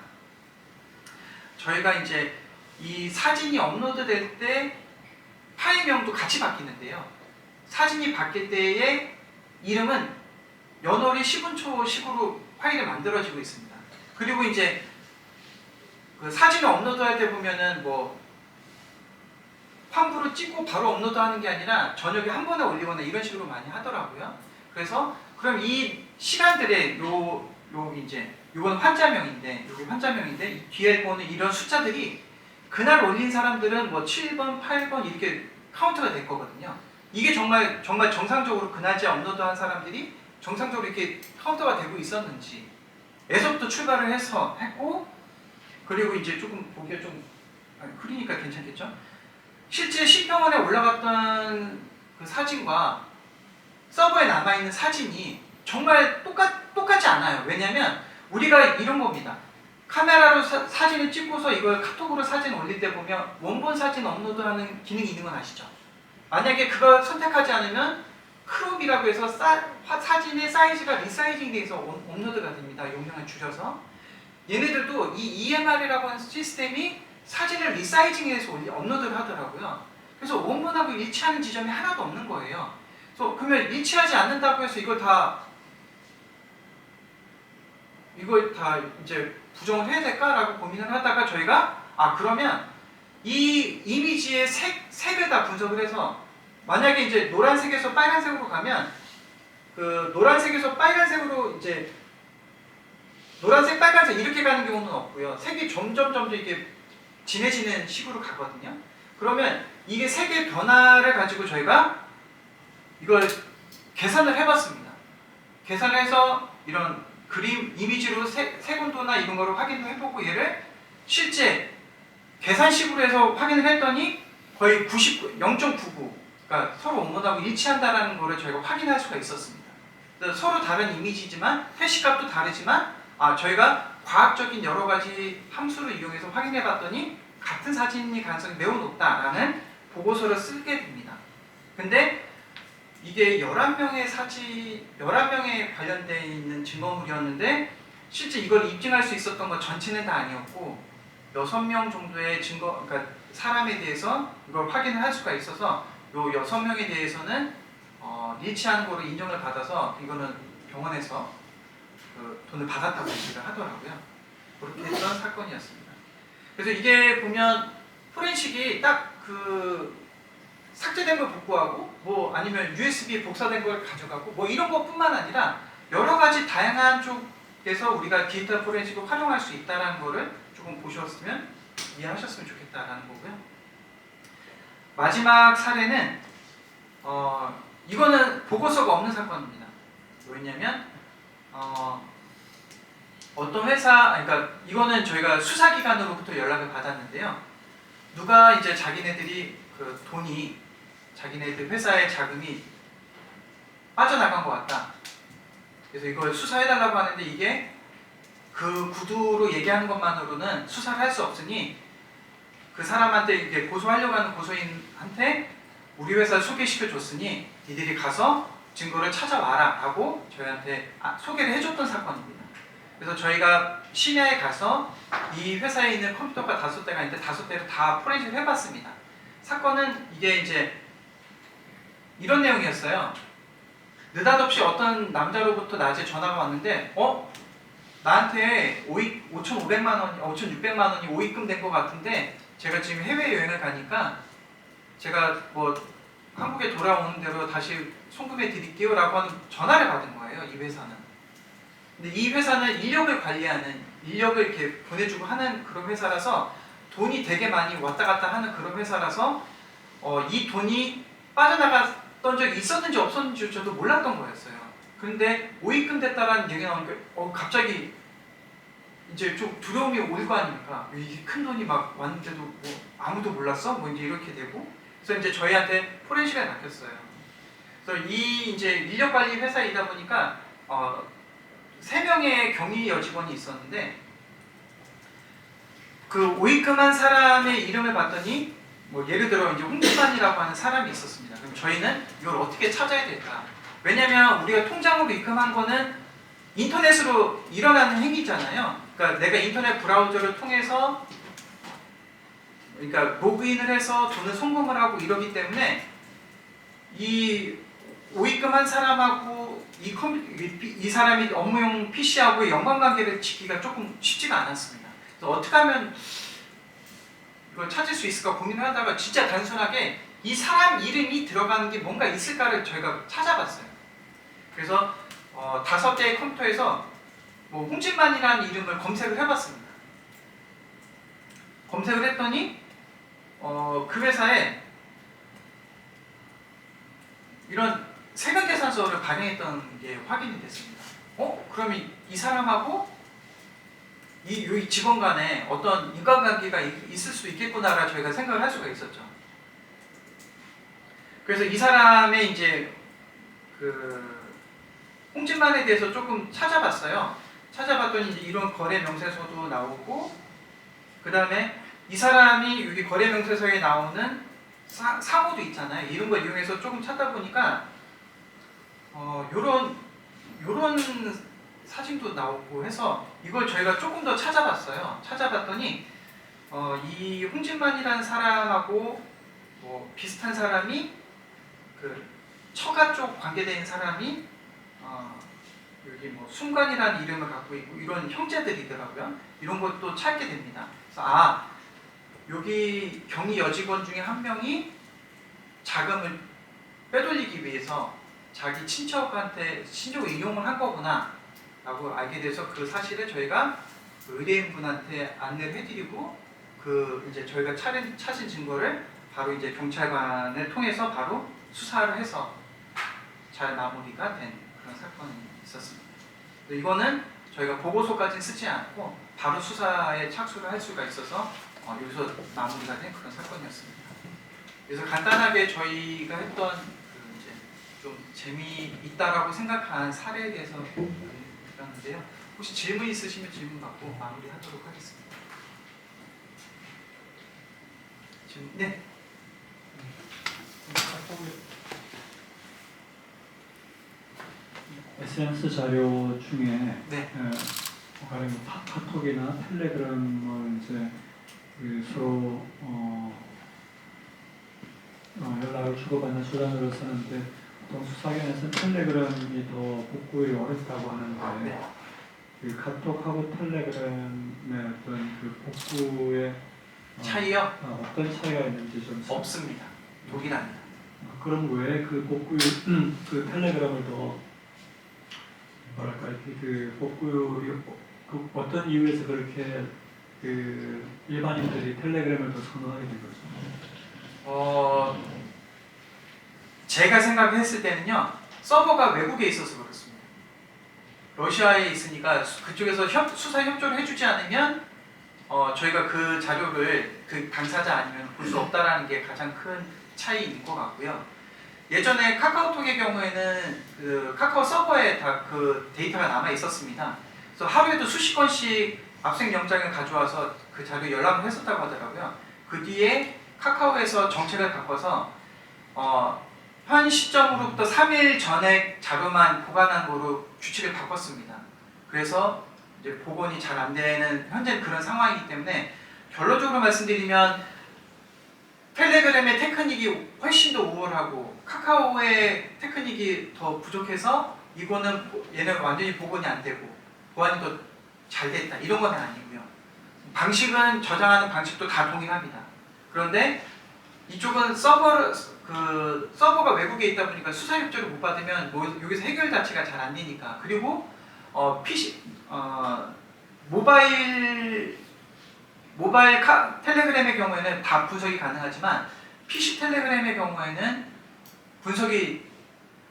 저희가 이제 이 사진이 업로드될 때 파일명도 같이 바뀌는데요. 사진이 바뀔 때의 이름은 연월이 시분초식으로 파일이 만들어지고 있습니다. 그리고 이제 그 사진을 업로드할 때 보면은 뭐 환부를 찍고 바로 업로드하는 게 아니라 저녁에 한 번에 올리거나 이런 식으로 많이 하더라고요. 그래서 그럼 이 시간들의 요건 환자명인데 여기 환자명인데 이 뒤에 보는 이런 숫자들이 그날 올린 사람들은 뭐 7번, 8번 이렇게 카운트가 될 거거든요. 이게 정말 정상적으로 그날째 업로드한 사람들이 정상적으로 이렇게 카운터가 되고 있었는지 에서부터 출발을 해서 했고 그리고 이제 조금 보기가 좀 흐리니까 괜찮겠죠? 실제 심평원에 올라갔던 그 사진과 서버에 남아있는 사진이 정말 똑같지 않아요. 왜냐면 우리가 이런 겁니다. 카메라로 사진을 찍고서 이걸 카톡으로 사진 올릴 때 보면 원본 사진 업로드하는 기능이 있는 건 아시죠? 만약에 그걸 선택하지 않으면 크롭이라고 해서 사진의 사이즈가 리사이징 돼서 업로드가 됩니다. 용량을 줄여서. 얘네들도 이 EMR이라고 하는 시스템이 사진을 리사이징해서 업로드를 하더라고요. 그래서 원본하고 일치하는 지점이 하나도 없는 거예요. 그래서 그러면 일치하지 않는다고 해서 이걸 다 이제 부정을 해야 될까라고 고민을 하다가 저희가 그러면 이 이미지의 색을 다 분석을 해서 만약에 이제 노란색에서 빨간색으로 가면 그 노란색에서 빨간색으로 이제 노란색, 빨간색 이렇게 가는 경우는 없고요. 색이 점점 이게 진해지는 식으로 가거든요. 그러면 이게 색의 변화를 가지고 저희가 이걸 계산을 해봤습니다. 계산해서 이런 그림, 이미지로 색 온도나 이런 거를 확인도 해보고 얘를 실제 계산식으로 해서 확인을 했더니 거의 0.99 그러니까 서로 원본하고 일치한다는 거를 저희가 확인할 수가 있었습니다. 서로 다른 이미지지만 해시값도 다르지만 저희가 과학적인 여러 가지 함수를 이용해서 확인해 봤더니 같은 사진이 가능성이 매우 높다라는 보고서를 쓰게 됩니다. 근데 이게 11명에 관련되어 있는 증거물이었는데 실제 이걸 입증할 수 있었던 건 전체는 다 아니었고 6명 정도의 그러니까 사람에 대해서 이걸 확인을 할 수가 있어서 이 6명에 대해서는 일치하는 거로 인정을 받아서 이거는 병원에서 그 돈을 받았다고 얘기를 하더라고요. 그렇게 했던 사건이었습니다. 그래서 이게 보면 포렌식이 딱 그 삭제된 걸 복구하고 뭐 아니면 USB 복사된 걸 가져가고 뭐 이런 것뿐만 아니라 여러 가지 다양한 쪽에서 우리가 디지털 포렌식을 활용할 수 있다는 거를 조금 보셨으면 이해하셨으면 좋겠다라는 거고요. 마지막 사례는 이거는 보고서가 없는 사건입니다. 뭐였냐면 어떤 회사, 그러니까 이거는 저희가 수사기관으로부터 연락을 받았는데요. 누가 이제 자기네들이 그 돈이 자기네들 회사의 자금이 빠져나간 것 같다. 그래서 이걸 수사해달라고 하는데 이게 그 구두로 얘기하는 것만으로는 수사를 할 수 없으니 그 사람한테 이게 고소하려고 하는 고소인한테 우리 회사를 소개시켜줬으니 니들이 가서 증거를 찾아와라 라고 저희한테 소개를 해줬던 사건입니다. 그래서 저희가 심야에 가서 이 회사에 있는 컴퓨터가 5대가 있는데 5대를 다 포렌식을 해봤습니다. 사건은 이게 이제 이런 내용이었어요. 느닷없이 어떤 남자로부터 낮에 전화가 왔는데 나한테 5,500만 원, 5,600만 원이 오입금 된 것 같은데 제가 지금 해외여행을 가니까 제가 뭐 한국에 돌아오는 대로 다시 송금해 드릴게요 라고 하는 전화를 받은 거예요. 이 회사는. 근데 이 회사는 인력을 관리하는, 인력을 이렇게 보내주고 하는 그런 회사라서 돈이 되게 많이 왔다 갔다 하는 그런 회사라서 이 돈이 빠져나갔던 적이 있었는지 없었는지 저도 몰랐던 거였어요. 그런데 오입금 됐다라는 얘기가 나오니까 갑자기 이제 좀 두려움이 올 거 아닙니까? 이 큰 돈이 막 왔는데도 뭐 아무도 몰랐어? 뭐 이제 이렇게 되고 그래서 이제 저희한테 포렌식을 맡겼어요. 그래서 이 이제 인력 관리 회사이다 보니까 3명의 경위 여직원이 있었는데 그 오입금한 사람의 이름을 봤더니 뭐 예를 들어 이제 홍준만이라고 하는 사람이 있었습니다. 그럼 저희는 이걸 어떻게 찾아야 될까? 왜냐면 우리가 통장으로 입금한 거는 인터넷으로 일어나는 행위잖아요. 그러니까 내가 인터넷 브라우저를 통해서 그러니까 로그인을 해서 돈을 송금을 하고 이러기 때문에 이 오입금한 사람하고 이 사람이 업무용 PC하고의 연관관계를 짓기가 조금 쉽지가 않았습니다. 그래서 어떻게 하면 이걸 찾을 수 있을까 고민을 하다가 진짜 단순하게 이 사람 이름이 들어가는 게 뭔가 있을까를 저희가 찾아봤어요. 그래서 5개의 컴퓨터에서 뭐 홍진만이라는 이름을 검색을 해봤습니다. 검색을 했더니 그 회사에 이런 세금 계산서를 발행했던 게 확인이 됐습니다. 그러면 이 사람하고 이 직원 간에 어떤 인간관계가 있을 수 있겠구나라 저희가 생각을 할 수가 있었죠. 그래서 이 사람의 이제 그 홍진만에 대해서 조금 찾아봤어요. 찾아봤더니 이제 이런 거래 명세서도 나오고 그 다음에 이 사람이 여기 거래 명세서에 나오는 사무도 있잖아요. 이런 걸 이용해서 조금 찾다 보니까 요런 사진도 나오고 해서 이걸 저희가 조금 더 찾아봤어요. 찾아봤더니 이 홍진만이라는 사람하고 뭐 비슷한 사람이 그 처가 쪽 관계된 사람이 여기 뭐 순관이라는 이름을 갖고 있고 이런 형제들이더라고요. 이런 것도 찾게 됩니다. 그래서 여기 경위 여직원 중에 한 명이 자금을 빼돌리기 위해서 자기 친척을 이용을 한 거구나 라고 알게 돼서 그 사실을 저희가 의뢰인분한테 안내를 해드리고 그 이제 저희가 찾은 증거를 바로 이제 경찰관을 통해서 바로 수사를 해서 잘 마무리가 된 그런 사건이 있었습니다. 이거는 저희가 보고서까지는 쓰지 않고 바로 수사에 착수를 할 수가 있어서 여기서 마무리가 된 그런 사건이었습니다. 그래서 간단하게 저희가 했던 그 이제 좀 재미있다라고 생각한 사례에 대해서 드렸는데요. 혹시 질문 있으시면 질문 받고 마무리하도록 하겠습니다. 네. SNS 자료 중에 네. 가령 카톡이나 텔레그램을 이제 서로 연락을 주고받는 수단으로 쓰는데 보통 수사견에서는 텔레그램이 더 복구율이 어렵다고 하는데 네. 그 카톡하고 텔레그램의 어떤 그 복구의 차이요? 어떤 차이가 있는지 좀 없습니다. 동일합니다. 그럼 왜 그 복구율 그 텔레그램을 더 뭐랄까 그 복구율이 그 어떤 이유에서 그렇게 그 일반인들이 텔레그램을 더 선호하게 된 거죠? 제가 생각했을 때는요, 서버가 외국에 있어서 그렇습니다. 러시아에 있으니까 그쪽에서 수사 협조를 해주지 않으면 저희가 그 자료를 그 당사자 아니면 볼 수 없다라는 게 가장 큰 차이인 것 같고요. 예전에 카카오톡의 경우에는 그 카카오 서버에 다 그 데이터가 남아 있었습니다. 그래서 하루에도 수십 건씩 압수수색 영장을 가져와서 그 자료 열람을 했었다고 하더라고요. 그 뒤에 카카오에서 정책을 바꿔서 현 시점으로부터 3일 전에 자료만 보관한 거로 규칙을 바꿨습니다. 그래서 이제 복원이 잘 안 되는 현재 그런 상황이기 때문에 결론적으로 말씀드리면 텔레그램의 테크닉이 훨씬 더 우월하고 카카오의 테크닉이 더 부족해서 이거는 얘는 완전히 복원이 안 되고 보안이 더 잘 됐다 이런 건 아니고요. 방식은 저장하는 방식도 다 동일합니다. 그런데 이쪽은 서버가 외국에 있다 보니까 수사 협조를 못 받으면 여기서 해결 자체가 잘 안 되니까. 그리고 모바일 텔레그램의 경우에는 다 분석이 가능하지만 PC 텔레그램의 경우에는 분석이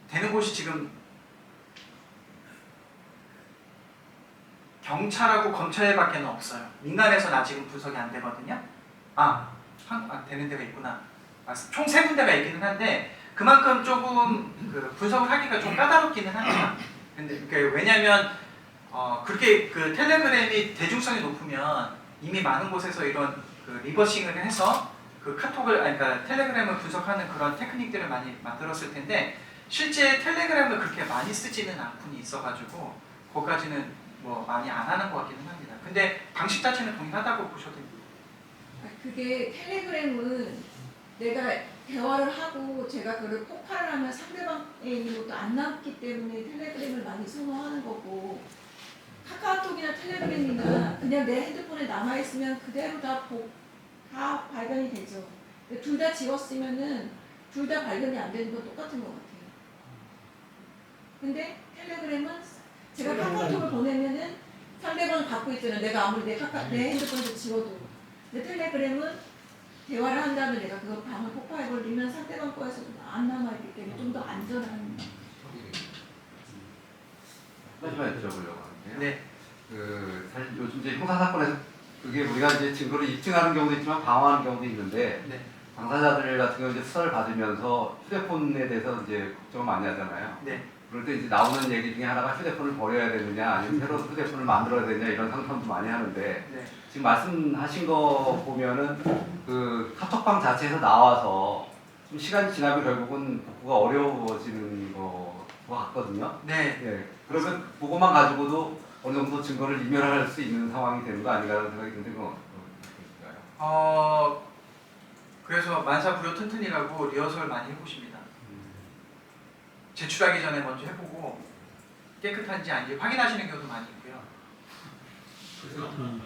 되는 곳이 지금 경찰하고 검찰밖에 없어요. 민간에서는 아직은 분석이 안 되거든요. 되는 데가 있구나. 총 3군데가 있기는 한데 그만큼 조금 그 분석을 하기가 좀 까다롭기는 합니다. 근데 왜냐하면 그렇게 그 텔레그램이 대중성이 높으면 이미 많은 곳에서 이런 그 리버싱을 해서 그 그러니까 텔레그램을 분석하는 그런 테크닉들을 많이 만들었을 텐데 실제 텔레그램을 그렇게 많이 쓰지는 않군이 있어가지고 거기까지는 뭐 많이 안 하는 것 같기는 합니다. 근데 방식 자체는 동일하다고 보셔도 됩니다. 그게 텔레그램은 내가 대화를 하고 제가 그걸 폭발을 하면 상대방에 있는 것도 안 남기 때문에 텔레그램을 많이 선호하는 거고 카카오톡이나 텔레그램이나 그냥 내 핸드폰에 남아있으면 그대로 다 발견이 되죠. 둘 다 지웠으면은 둘 다 발견이 안 되는 건 똑같은 것 같아요. 근데 텔레그램은 제가 카카오톡을 보내면은 상대방 갖고 있잖아요. 내가 아무리 내 핸드폰에서 지워도. 근데 텔레그램은 대화를 한 다음에 내가 그거 방을 폭파해버리면 상대방 거에서도 안 남아있기 때문에 좀 더 안전한. 하나만 여쭤보려고 하는데요. 네. 사실 요즘 이제 형사 사건에서 그게 우리가 이제 증거를 입증하는 경우도 있지만 방어하는 경우도 있는데 네. 당사자들 같은 경우 이제 수사를 받으면서 휴대폰에 대해서 이제 걱정을 많이 하잖아요. 네. 그럴 때 이제 나오는 얘기 중에 하나가 휴대폰을 버려야 되느냐 아니면 새로 휴대폰을 만들어야 되느냐 이런 상담도 많이 하는데 네. 지금 말씀하신 거 보면은 그 카톡방 자체에서 나와서 좀 시간이 지나면 결국은 복구가 어려워지는 것 같거든요. 네. 예. 그러면 그것만 가지고도 어느 정도 증거를 인멸할 수 있는 상황이 되는 거 아닌가라는 생각이 드는데 그건 어떠실까요? 그래서 만사부려 튼튼이라고 리허설 많이 해보십니다. 제출하기 전에 먼저 해보고 깨끗한지 아닌지 확인하시는 경우도 많이 있고요.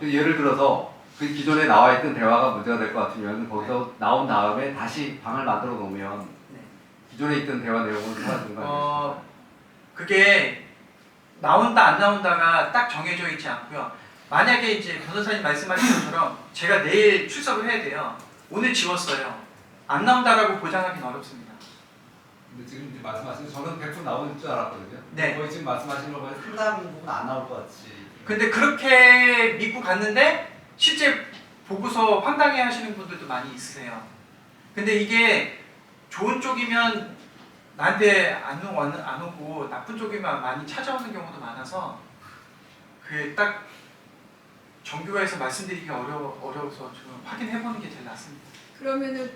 예를 들어서 그 기존에 나와 있던 대화가 문제가 될 것 같으면 거기서 나온 다음에 다시 방을 만들어 놓으면 네. 기존에 있던 대화 내용은 사라지는 거 아니에요? 그게 나온다 안 나온다가 딱 정해져 있지 않고요. 만약에 이제 변호사님 말씀하신 것처럼 제가 내일 출석을 해야 돼요. 오늘 지웠어요. 안 나온다라고 보장하기는 어렵습니다. 근데 지금 이제 말씀하신 저는 100% 나올 줄 알았거든요. 네. 거의 지금 말씀하시는 거 보면 상당 부분 안 나올 것 같이. 근데 그렇게 믿고 갔는데 실제 보고서 황당해 하시는 분들도 많이 있으세요. 근데 이게 좋은 쪽이면 나한테 안 오고 나쁜 쪽에만 많이 찾아오는 경우도 많아서 그 딱 정규화해서 말씀드리기가 어려워서 좀 확인해보는 게 제일 낫습니다. 그러면은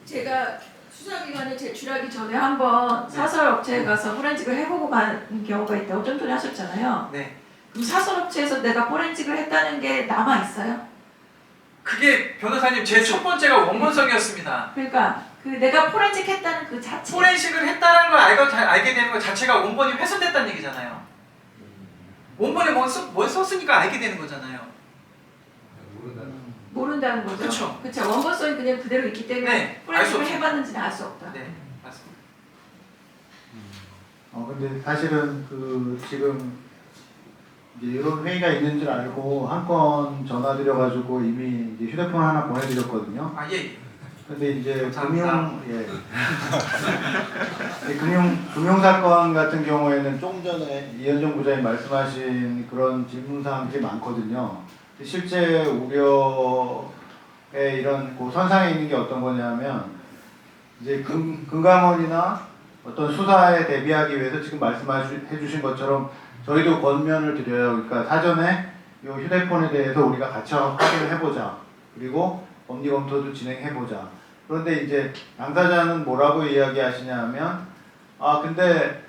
제가 수사기관에 제출하기 전에 한번 사설업체에 가서 포렌식을 해보고 가는 경우가 있다고 좀 전에 하셨잖아요. 네. 그럼 사설업체에서 내가 포렌식을 했다는 게 남아 있어요? 그게 변호사님 제 첫 번째가 원본성이었습니다. 그러니까 그 내가 포렌식 했다는 그 자체. 포렌식을 했다는 걸 알게 되는 것 자체가 원본이 훼손됐다는 얘기잖아요. 원본에 뭘 썼으니까 알게 되는 거잖아요. 모른다는 거죠. 그쵸. 그쵸. 원본성이 그냥 그대로 있기 때문에 네, 알수 포렌식을 없죠. 해봤는지는 알 수 없다. 네, 맞습니다. 근데 사실은 그 지금 이제 이런 회의가 있는 줄 알고 한 건 전화 드려가지고 이미 이제 휴대폰 하나 보내드렸거든요. 아 예. 근데 이제 감사합니다. 금융 사건 같은 경우에는 조금 전에 이현정 부장님 말씀하신 그런 질문 사항들이 많거든요. 실제 우려의 이런 그 선상에 있는 게 어떤 거냐면 이제 금감원이나 어떤 수사에 대비하기 위해서 지금 말씀해 주신 것처럼 저희도 권면을 드려요. 그러니까 사전에 이 휴대폰에 대해서 우리가 같이 확인을 해보자. 그리고 법리 검토도 진행해보자. 그런데 이제 당사자는 뭐라고 이야기하시냐면 근데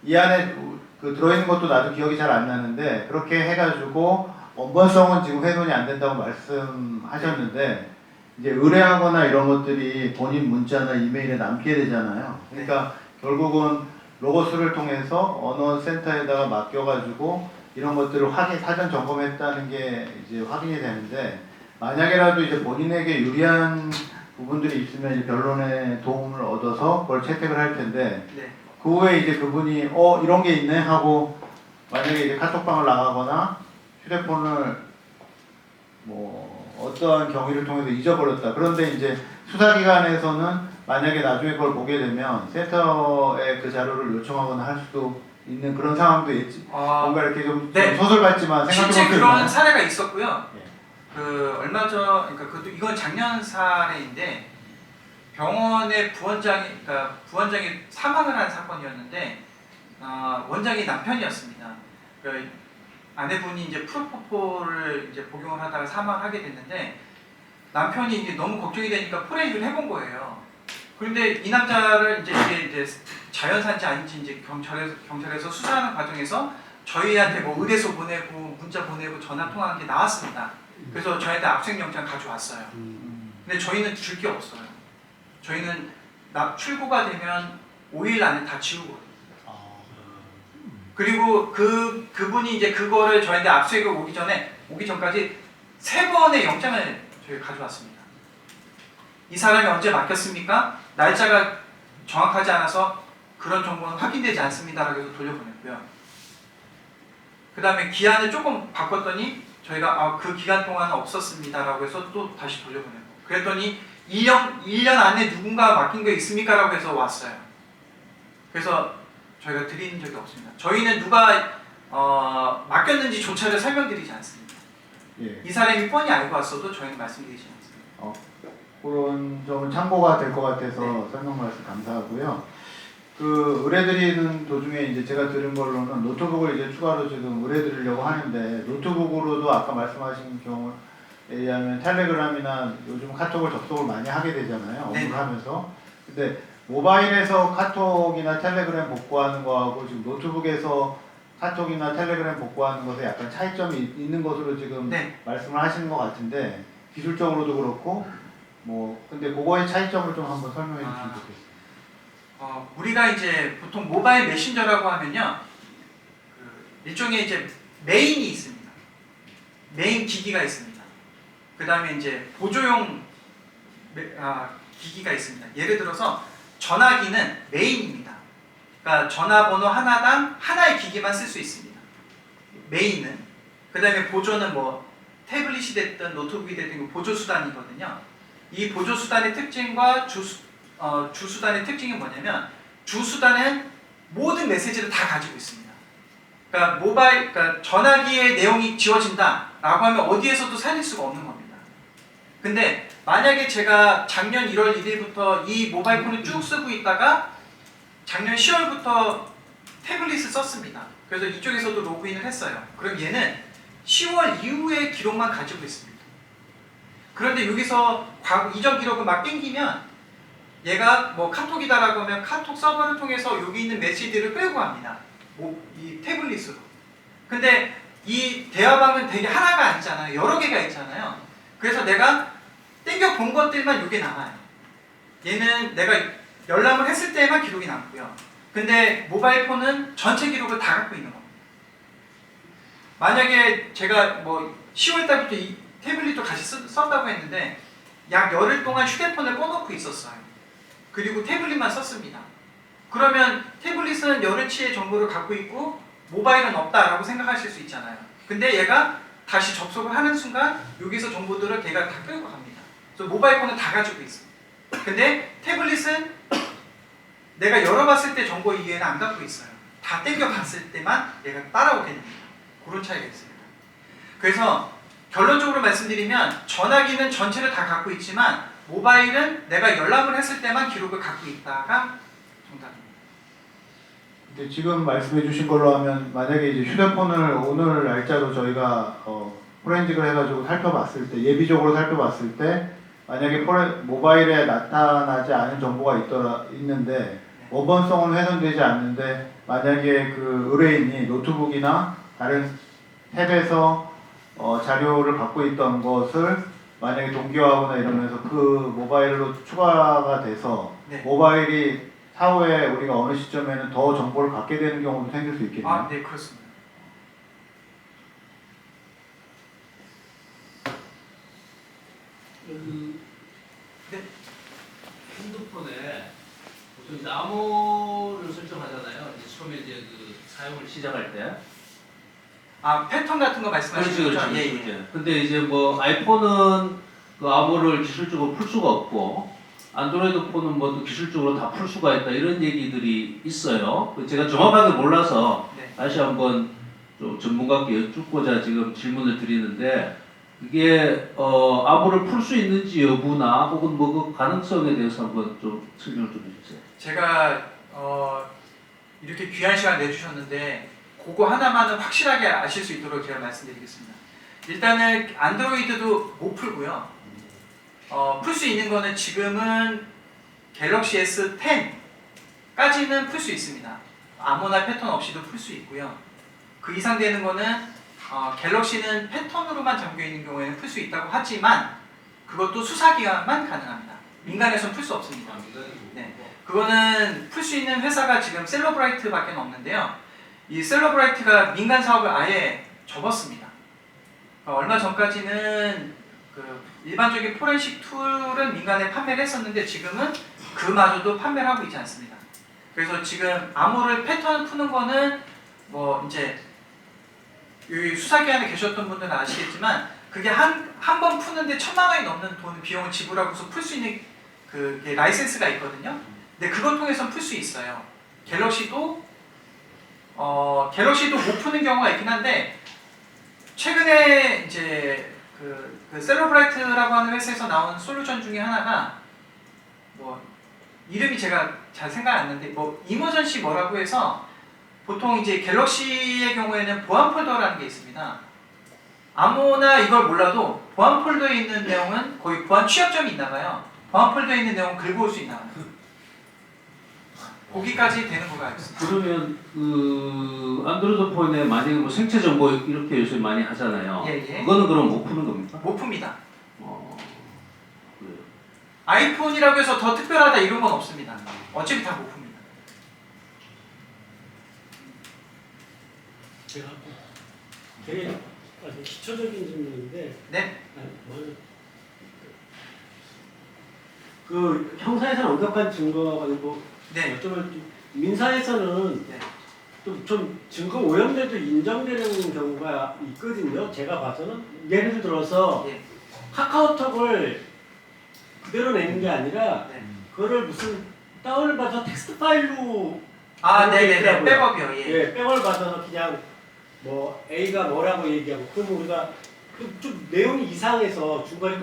이 안에 그 들어있는 것도 나도 기억이 잘 안 나는데 그렇게 해가지고 원본성은 지금 훼손이 안 된다고 말씀하셨는데 이제 의뢰하거나 이런 것들이 본인 문자나 이메일에 남게 되잖아요. 그러니까 결국은 로고스를 통해서 언어 센터에다가 맡겨가지고 이런 것들을 사전 점검했다는 게 이제 확인이 되는데 만약에라도 이제 본인에게 유리한 부분들이 있으면 이제 변론의 도움을 얻어서 그걸 채택을 할 텐데 네. 그 후에 이제 그분이 이런 게 있네 하고 만약에 이제 카톡방을 나가거나 휴대폰을 뭐 어떠한 경위를 통해서 잊어버렸다. 그런데 이제 수사기관에서는 만약에 나중에 그걸 보게 되면 센터에 그 자료를 요청하거나 할 수도 있는 그런 상황도 있지. 뭔가 이렇게 좀 네. 소설 같지만 실제 생각해볼 수 그런 있나요? 사례가 있었고요. 예. 그 얼마 전, 그러니까 이건 작년 사례인데 병원의 부원장이 사망을 한 사건이었는데 원장이 남편이었습니다. 그 아내분이 이제 프로포폴을 이제 복용을 하다가 사망하게 됐는데 남편이 이제 너무 걱정이 되니까 포렌식을 해본 거예요. 그런데 이 남자를 이게 자연사인지 아닌지 이제 경찰에서 수사하는 과정에서 저희한테 뭐 의뢰서 보내고 문자 보내고 전화 통화한 게 나왔습니다. 그래서 저희한테 압수영장 가져왔어요. 근데 저희는 줄 게 없어요. 저희는 출고가 되면 5일 안에 다 지우거든요. 그리고 그분이 이제 그거를 저희한테 압수수색을 오기 전까지 3번의 영장을 저희 가져왔습니다. 이 사람이 언제 맡겼습니까? 날짜가 정확하지 않아서 그런 정보는 확인되지 않습니다라고 해서 돌려보냈고요. 그 다음에 기한을 조금 바꿨더니 저희가 그 기간 동안은 없었습니다라고 해서 또 다시 돌려보내고 그랬더니 1년 안에 누군가 맡긴 게 있습니까? 라고 해서 왔어요. 그래서 저희가 드리는 적이 없습니다. 저희는 누가 맡겼는지조차를 설명드리지 않습니다. 예. 이 사람이 뻔히 알고 왔어도 저희는 말씀드리지 않습니다. 그런 점은 참고가 될 것 같아서 네. 설명 말씀 감사하고요. 그 의뢰드리는 도중에 이제 제가 들은 걸로는 노트북을 이제 추가로 지금 의뢰드리려고 하는데 노트북으로도 아까 말씀하신 경우에 의하면 텔레그램이나 요즘 카톡을 접속을 많이 하게 되잖아요. 네. 업무를 하면서. 근데 모바일에서 카톡이나 텔레그램 복구하는 거하고 지금 노트북에서 카톡이나 텔레그램 복구하는 것에 약간 차이점이 있는 것으로 지금 네. 말씀을 하시는 것 같은데 기술적으로도 그렇고 근데 그거의 차이점을 좀 한번 설명해 주시면 좋겠습니다. 우리가 이제 보통 모바일 메신저라고 하면요, 일종의 이제 메인이 있습니다. 메인 기기가 있습니다. 그 다음에 이제 보조용 기기가 있습니다. 예를 들어서 전화기는 메인입니다. 그러니까 전화번호 하나당 하나의 기기만 쓸 수 있습니다. 메인은. 그 다음에 보조는 뭐 태블릿이 됐든 노트북이 됐든 보조 수단이거든요. 이 보조 수단의 특징과 주수단의 특징이 뭐냐면 주수단은 모든 메시지를 다 가지고 있습니다. 그러니까 전화기의 내용이 지워진다라고 하면 어디에서도 살릴 수가 없는 겁니다. 근데 만약에 제가 작년 1월 1일부터 이 모바일 폰을 쭉 쓰고 있다가 작년 10월부터 태블릿을 썼습니다. 그래서 이쪽에서도 로그인을 했어요. 그럼 얘는 10월 이후의 기록만 가지고 있습니다. 그런데 여기서 과거 이전 기록을 막 땡기면 얘가 뭐 카톡이다라고 하면 카톡 서버를 통해서 여기 있는 메시지를 끌고 갑니다. 이 태블릿으로. 근데 이 대화방은 되게 하나가 아니잖아요. 여러 개가 있잖아요. 그래서 내가 땡겨 본 것들만 이게 남아요. 얘는 내가 열람을 했을 때만 기록이 남고요. 근데 모바일 폰은 전체 기록을 다 갖고 있는 겁니다. 만약에 제가 뭐 10월 달부터 이 태블릿도 같이 썼다고 했는데 약 열흘 동안 휴대폰을 꺼놓고 있었어요. 그리고 태블릿만 썼습니다. 그러면 태블릿은 열흘치의 정보를 갖고 있고 모바일은 없다라고 생각하실 수 있잖아요. 근데 얘가 다시 접속을 하는 순간 여기서 정보들을 걔가 다 끌고 갑니다. 그래서 모바일 폰은 다 가지고 있어요. 근데 태블릿은 내가 열어봤을 때 정보 이외에는 안 갖고 있어요. 다 땡겨봤을 때만 얘가 따라오게 됩니다. 그런 차이가 있습니다. 그래서 결론적으로 말씀드리면 전화기는 전체를 다 갖고 있지만 모바일은 내가 열람을 했을 때만 기록을 갖고 있다가 정답입니다. 근데 지금 말씀해 주신 걸로 하면 만약에 이제 휴대폰을 오늘 날짜로 저희가 포렌식을 해가지고 살펴봤을 때 예비적으로 살펴봤을 때 만약에 모바일에 나타나지 않은 정보가 있는데 원본성은 훼손되지 않는데 만약에 그 의뢰인이 노트북이나 다른 탭에서 자료를 갖고 있던 것을 만약에 동기화하거나 이러면서 그 모바일로 추가가 돼서 네. 모바일이 사후에 우리가 어느 시점에는 더 정보를 갖게 되는 경우도 생길 수 있겠네요. 아, 네, 그렇습니다. 네. 핸드폰에 보통 이제 암호를 설정하잖아요. 이제 처음에 이제 그 사용을 시작할 때. 아, 패턴 같은 거 말씀하시는 거죠? 예, 예. 근데 이제 뭐 아이폰은 그 암호를 기술적으로 풀 수가 없고 안드로이드 폰은 뭐 또 기술적으로 다 풀 수가 있다 이런 얘기들이 있어요. 제가 정확하게 몰라서 네. 다시 한번 좀 전문가께 여쭙고자 지금 질문을 드리는데 이게 암호를 풀 수 있는지 여부나 혹은 뭐 그 가능성에 대해서 한번 좀 설명을 좀 해주세요. 제가 이렇게 귀한 시간 내주셨는데 그거 하나만은 확실하게 아실 수 있도록 제가 말씀드리겠습니다. 일단은 안드로이드도 못 풀고요. 풀 수 있는 거는 지금은 갤럭시 S10까지는 풀 수 있습니다. 암호나 패턴 없이도 풀 수 있고요. 그 이상 되는 거는 갤럭시는 패턴으로만 잠겨 있는 경우에는 풀 수 있다고 하지만 그것도 수사기관만 가능합니다. 민간에서는 풀 수 없습니다. 네. 그거는 풀 수 있는 회사가 지금 셀러브라이트밖에 없는데요. 이 셀러브라이트가 민간 사업을 아예 접었습니다. 얼마 전까지는 그 일반적인 포렌식 툴은 민간에 판매를 했었는데 지금은 그마저도 판매를 하고 있지 않습니다. 그래서 지금 암호를 패턴을 푸는 거는 뭐 이제 여기 수사기관에 계셨던 분들은 아시겠지만 그게 한 번 푸는데 1,000만 원이 넘는 돈 비용을 지불하고서 풀 수 있는 그 라이센스가 있거든요. 근데 그걸 통해서 풀 수 있어요. 갤럭시도 못 푸는 경우가 있긴 한데 최근에 이제 그 셀러브라이트라고 하는 회사에서 나온 솔루션 중에 하나가 뭐 이름이 제가 잘 생각 안 나는데 뭐 이머전시 뭐라고 해서 보통 이제 갤럭시의 경우에는 보안 폴더라는 게 있습니다. 암호나 이걸 몰라도 보안 폴더에 있는 내용은 거의 보안 취약점이 있나 봐요. 보안 폴더에 있는 내용은 긁어올 수 있나 봐요. 거기까지 되는 거가 있습니다. 그러면 그 안드로이드 폰에 만약에 뭐 생체 정보 이렇게 요새 많이 하잖아요. 예, 예. 그거는 그럼 못 푸는 겁니까? 못 풉니다. 그래요. 아이폰이라고 해서 더 특별하다 이런 건 없습니다. 어차피 다 못 풉니다. 제가 되게 아주 기초적인 질문인데 네. 그 형사에서는 엄격한 증거가 아니고 네. 민사에서는 네. 좀 증거 오염돼도 인정되는 경우가 있거든요. 제가 봐서는 예를 들어서 예. 카카오톡을 그대로 내는 게 아니라 네. 그거를 무슨 다운을 받아서 텍스트 파일로 아, 그런 게 네네네. 있더라고요. 백업이요. 예. 예, 백을 받아서 그냥 뭐 A가 뭐라고 얘기하고 그러면 우리가 좀 내용이 이상해서 중간에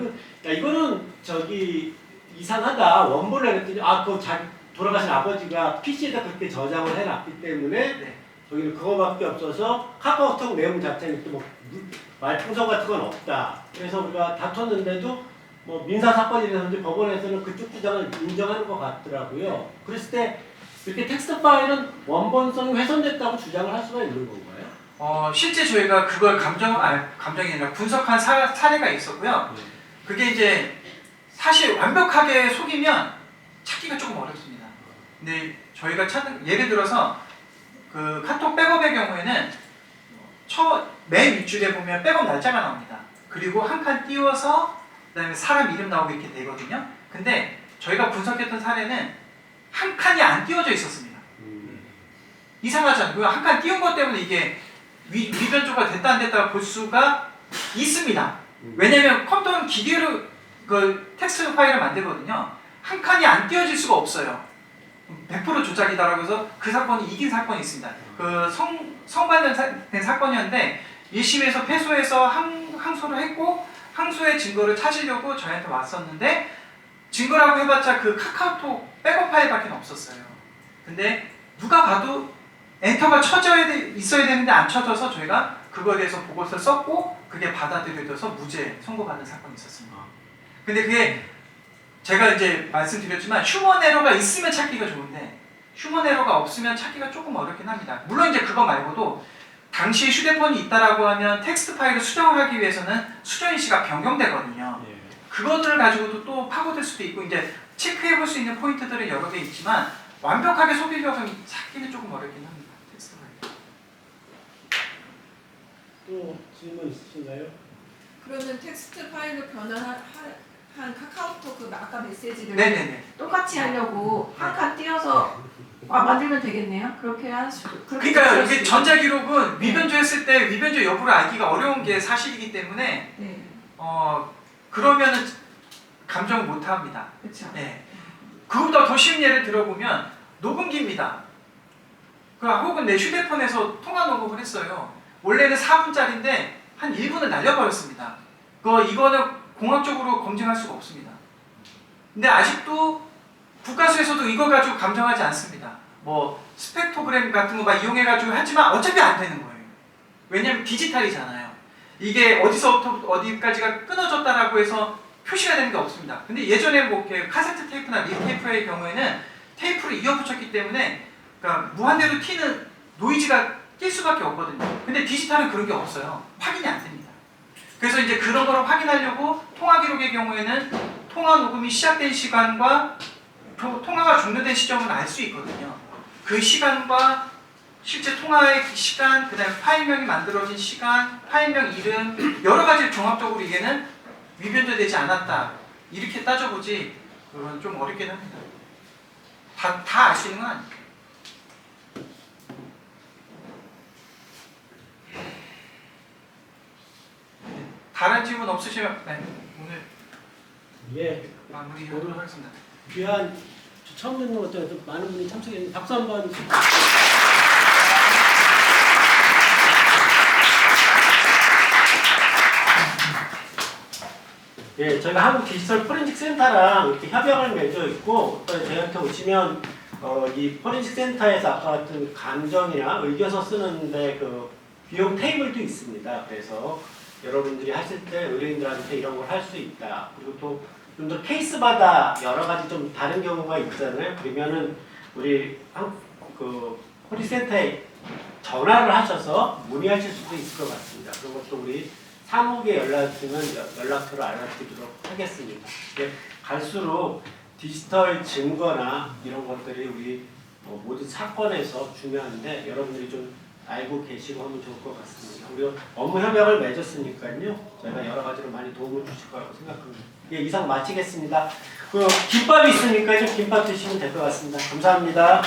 야 이거는 저기 이상하다 원본을 했더니 그거 돌아가신 아버지가 PC에다 그렇게 저장을 해놨기 때문에 네. 저기는 그거밖에 없어서 카카오톡 내용 자체는 이렇게 뭐 말풍선 같은 건 없다. 그래서 우리가 다퉜는데도 뭐 민사 사건이라든지 법원에서는 그쪽 주장을 인정하는 것 같더라고요. 그랬을 때 이렇게 텍스트 파일은 원본성이 훼손됐다고 주장을 할 수가 있는 건가요? 실제 저희가 그걸 감정이 아니라 분석한 사례가 있었고요. 그게 이제 사실 완벽하게 속이면 찾기가 조금 어렵습니다. 근데 저희가 찾는, 예를 들어서 그 카톡 백업의 경우에는 맨 윗줄에 보면 백업 날짜가 나옵니다. 그리고 한 칸 띄워서 그다음에 사람 이름 나오고 이렇게 되거든요. 근데 저희가 분석했던 사례는 한 칸이 안 띄워져 있었습니다. 이상하잖아요. 한 칸 띄운 것 때문에 이게 위변조가 됐다 안 됐다 볼 수가 있습니다. 왜냐면 컴퓨터는 기계로 그 텍스트 파일을 만들거든요. 한 칸이 안 띄워질 수가 없어요. 100% 조작이다라고 해서 그 사건이 이긴 사건이 있습니다. 그 성관된 사건이었는데 1심에서 패소해서 항소를 했고 항소의 증거를 찾으려고 저희한테 왔었는데 증거라고 해봤자 그 카카오톡 백업 파일밖에 없었어요. 근데 누가 봐도 엔터가 있어야 되는데 안 쳐져서 저희가 그거에 대해서 보고서를 썼고 그게 받아들여져서 무죄 선고받은 사건이 있었습니다. 근데 그게 제가 이제 말씀드렸지만 휴먼 에러가 있으면 찾기가 좋은데 휴먼 에러가 없으면 찾기가 조금 어렵긴 합니다. 물론 이제 그거 말고도 당시에 휴대폰이 있다라고 하면 텍스트 파일을 수정을 하기 위해서는 수정일시가 변경되거든요. 그것들을 가지고도 또 파고들 수도 있고 이제 체크해볼 수 있는 포인트들은 여러 개 있지만 완벽하게 속이려고 하면 찾기는 조금 어렵긴 합니다. 텍스트 파일. 또 질문 있으신가요? 그러면 텍스트 파일로 변환한 카카오톡 그 아까 메시지를 네네네. 똑같이 하려고 한 칸 띄워서 만들면 되겠네요. 그렇게 그러니까 이게 전자기록은 위변조했을 때 위변조 여부를 알기가 어려운 게 사실이기 때문에 네, 그러면은 감정을 못 합니다. 그렇죠. 네. 그보다 더 쉬운 예를 들어보면 녹음기입니다. 혹은 내 휴대폰에서 통화 녹음을 했어요. 원래는 4분짜리인데 한 1분을 날려버렸습니다. 이거는 공학적으로 검증할 수가 없습니다. 근데 아직도 국가수에서도 이걸 가지고 감정하지 않습니다. 뭐 스펙토그램 같은 거 막 이용해가지고 하지만 어차피 안 되는 거예요. 왜냐면 디지털이잖아요. 이게 어디서부터 어디까지가 끊어졌다라고 해서 표시가 되는 게 없습니다. 근데 예전에 뭐 이렇게 카세트 테이프나 립 테이프의 경우에는 테이프를 이어붙였기 때문에 그러니까 무한대로 튀는 노이즈가 낄 수밖에 없거든요. 근데 디지털은 그런 게 없어요. 확인이 안 됩니다. 그래서 이제 그런 거를 확인하려고 통화 기록의 경우에는 통화 녹음이 시작된 시간과 통화가 종료된 시점을 알 수 있거든요. 그 시간과 실제 통화의 시간, 그 다음에 파일명이 만들어진 시간, 파일명 이름 여러 가지를 종합적으로 이게는 위변조되지 않았다 이렇게 따져보지 그건 좀 어렵긴 합니다. 다 알 수 있는 건 아니에요. 다른 질문 없으시면 네, 오늘 예, 마무리하도록 하겠습니다. 귀한 처음 듣는 것 같아서 많은 분이 참석했는데 박수 한번. 예, 저희가 한국 디지털 포렌식 센터랑 이렇게 협약을 맺어 있고 또 저희한테 오시면 이 포렌식 센터에서 아까 같은 감정이나 의견서 쓰는데 그 비용 테이블도 있습니다. 그래서 여러분들이 하실 때 의뢰인들한테 이런 걸 할 수 있다. 그리고 또 좀 더 케이스마다 여러 가지 좀 다른 경우가 있잖아요. 그러면은 우리 그 포리센터에 전화를 하셔서 문의하실 수도 있을 것 같습니다. 그런 것도 우리 사무국에 연락주면 연락처로 알려드리도록 하겠습니다. 갈수록 디지털 증거나 이런 것들이 우리 모든 사건에서 중요한데 여러분들이 좀 알고 계시고 하면 좋을 것 같습니다. 우리 업무 협약을 맺었으니까요. 저희가 여러 가지로 많이 도움을 주실 거라고 생각합니다. 예, 이상 마치겠습니다. 김밥이 있으니까 좀 김밥 드시면 될 것 같습니다. 감사합니다.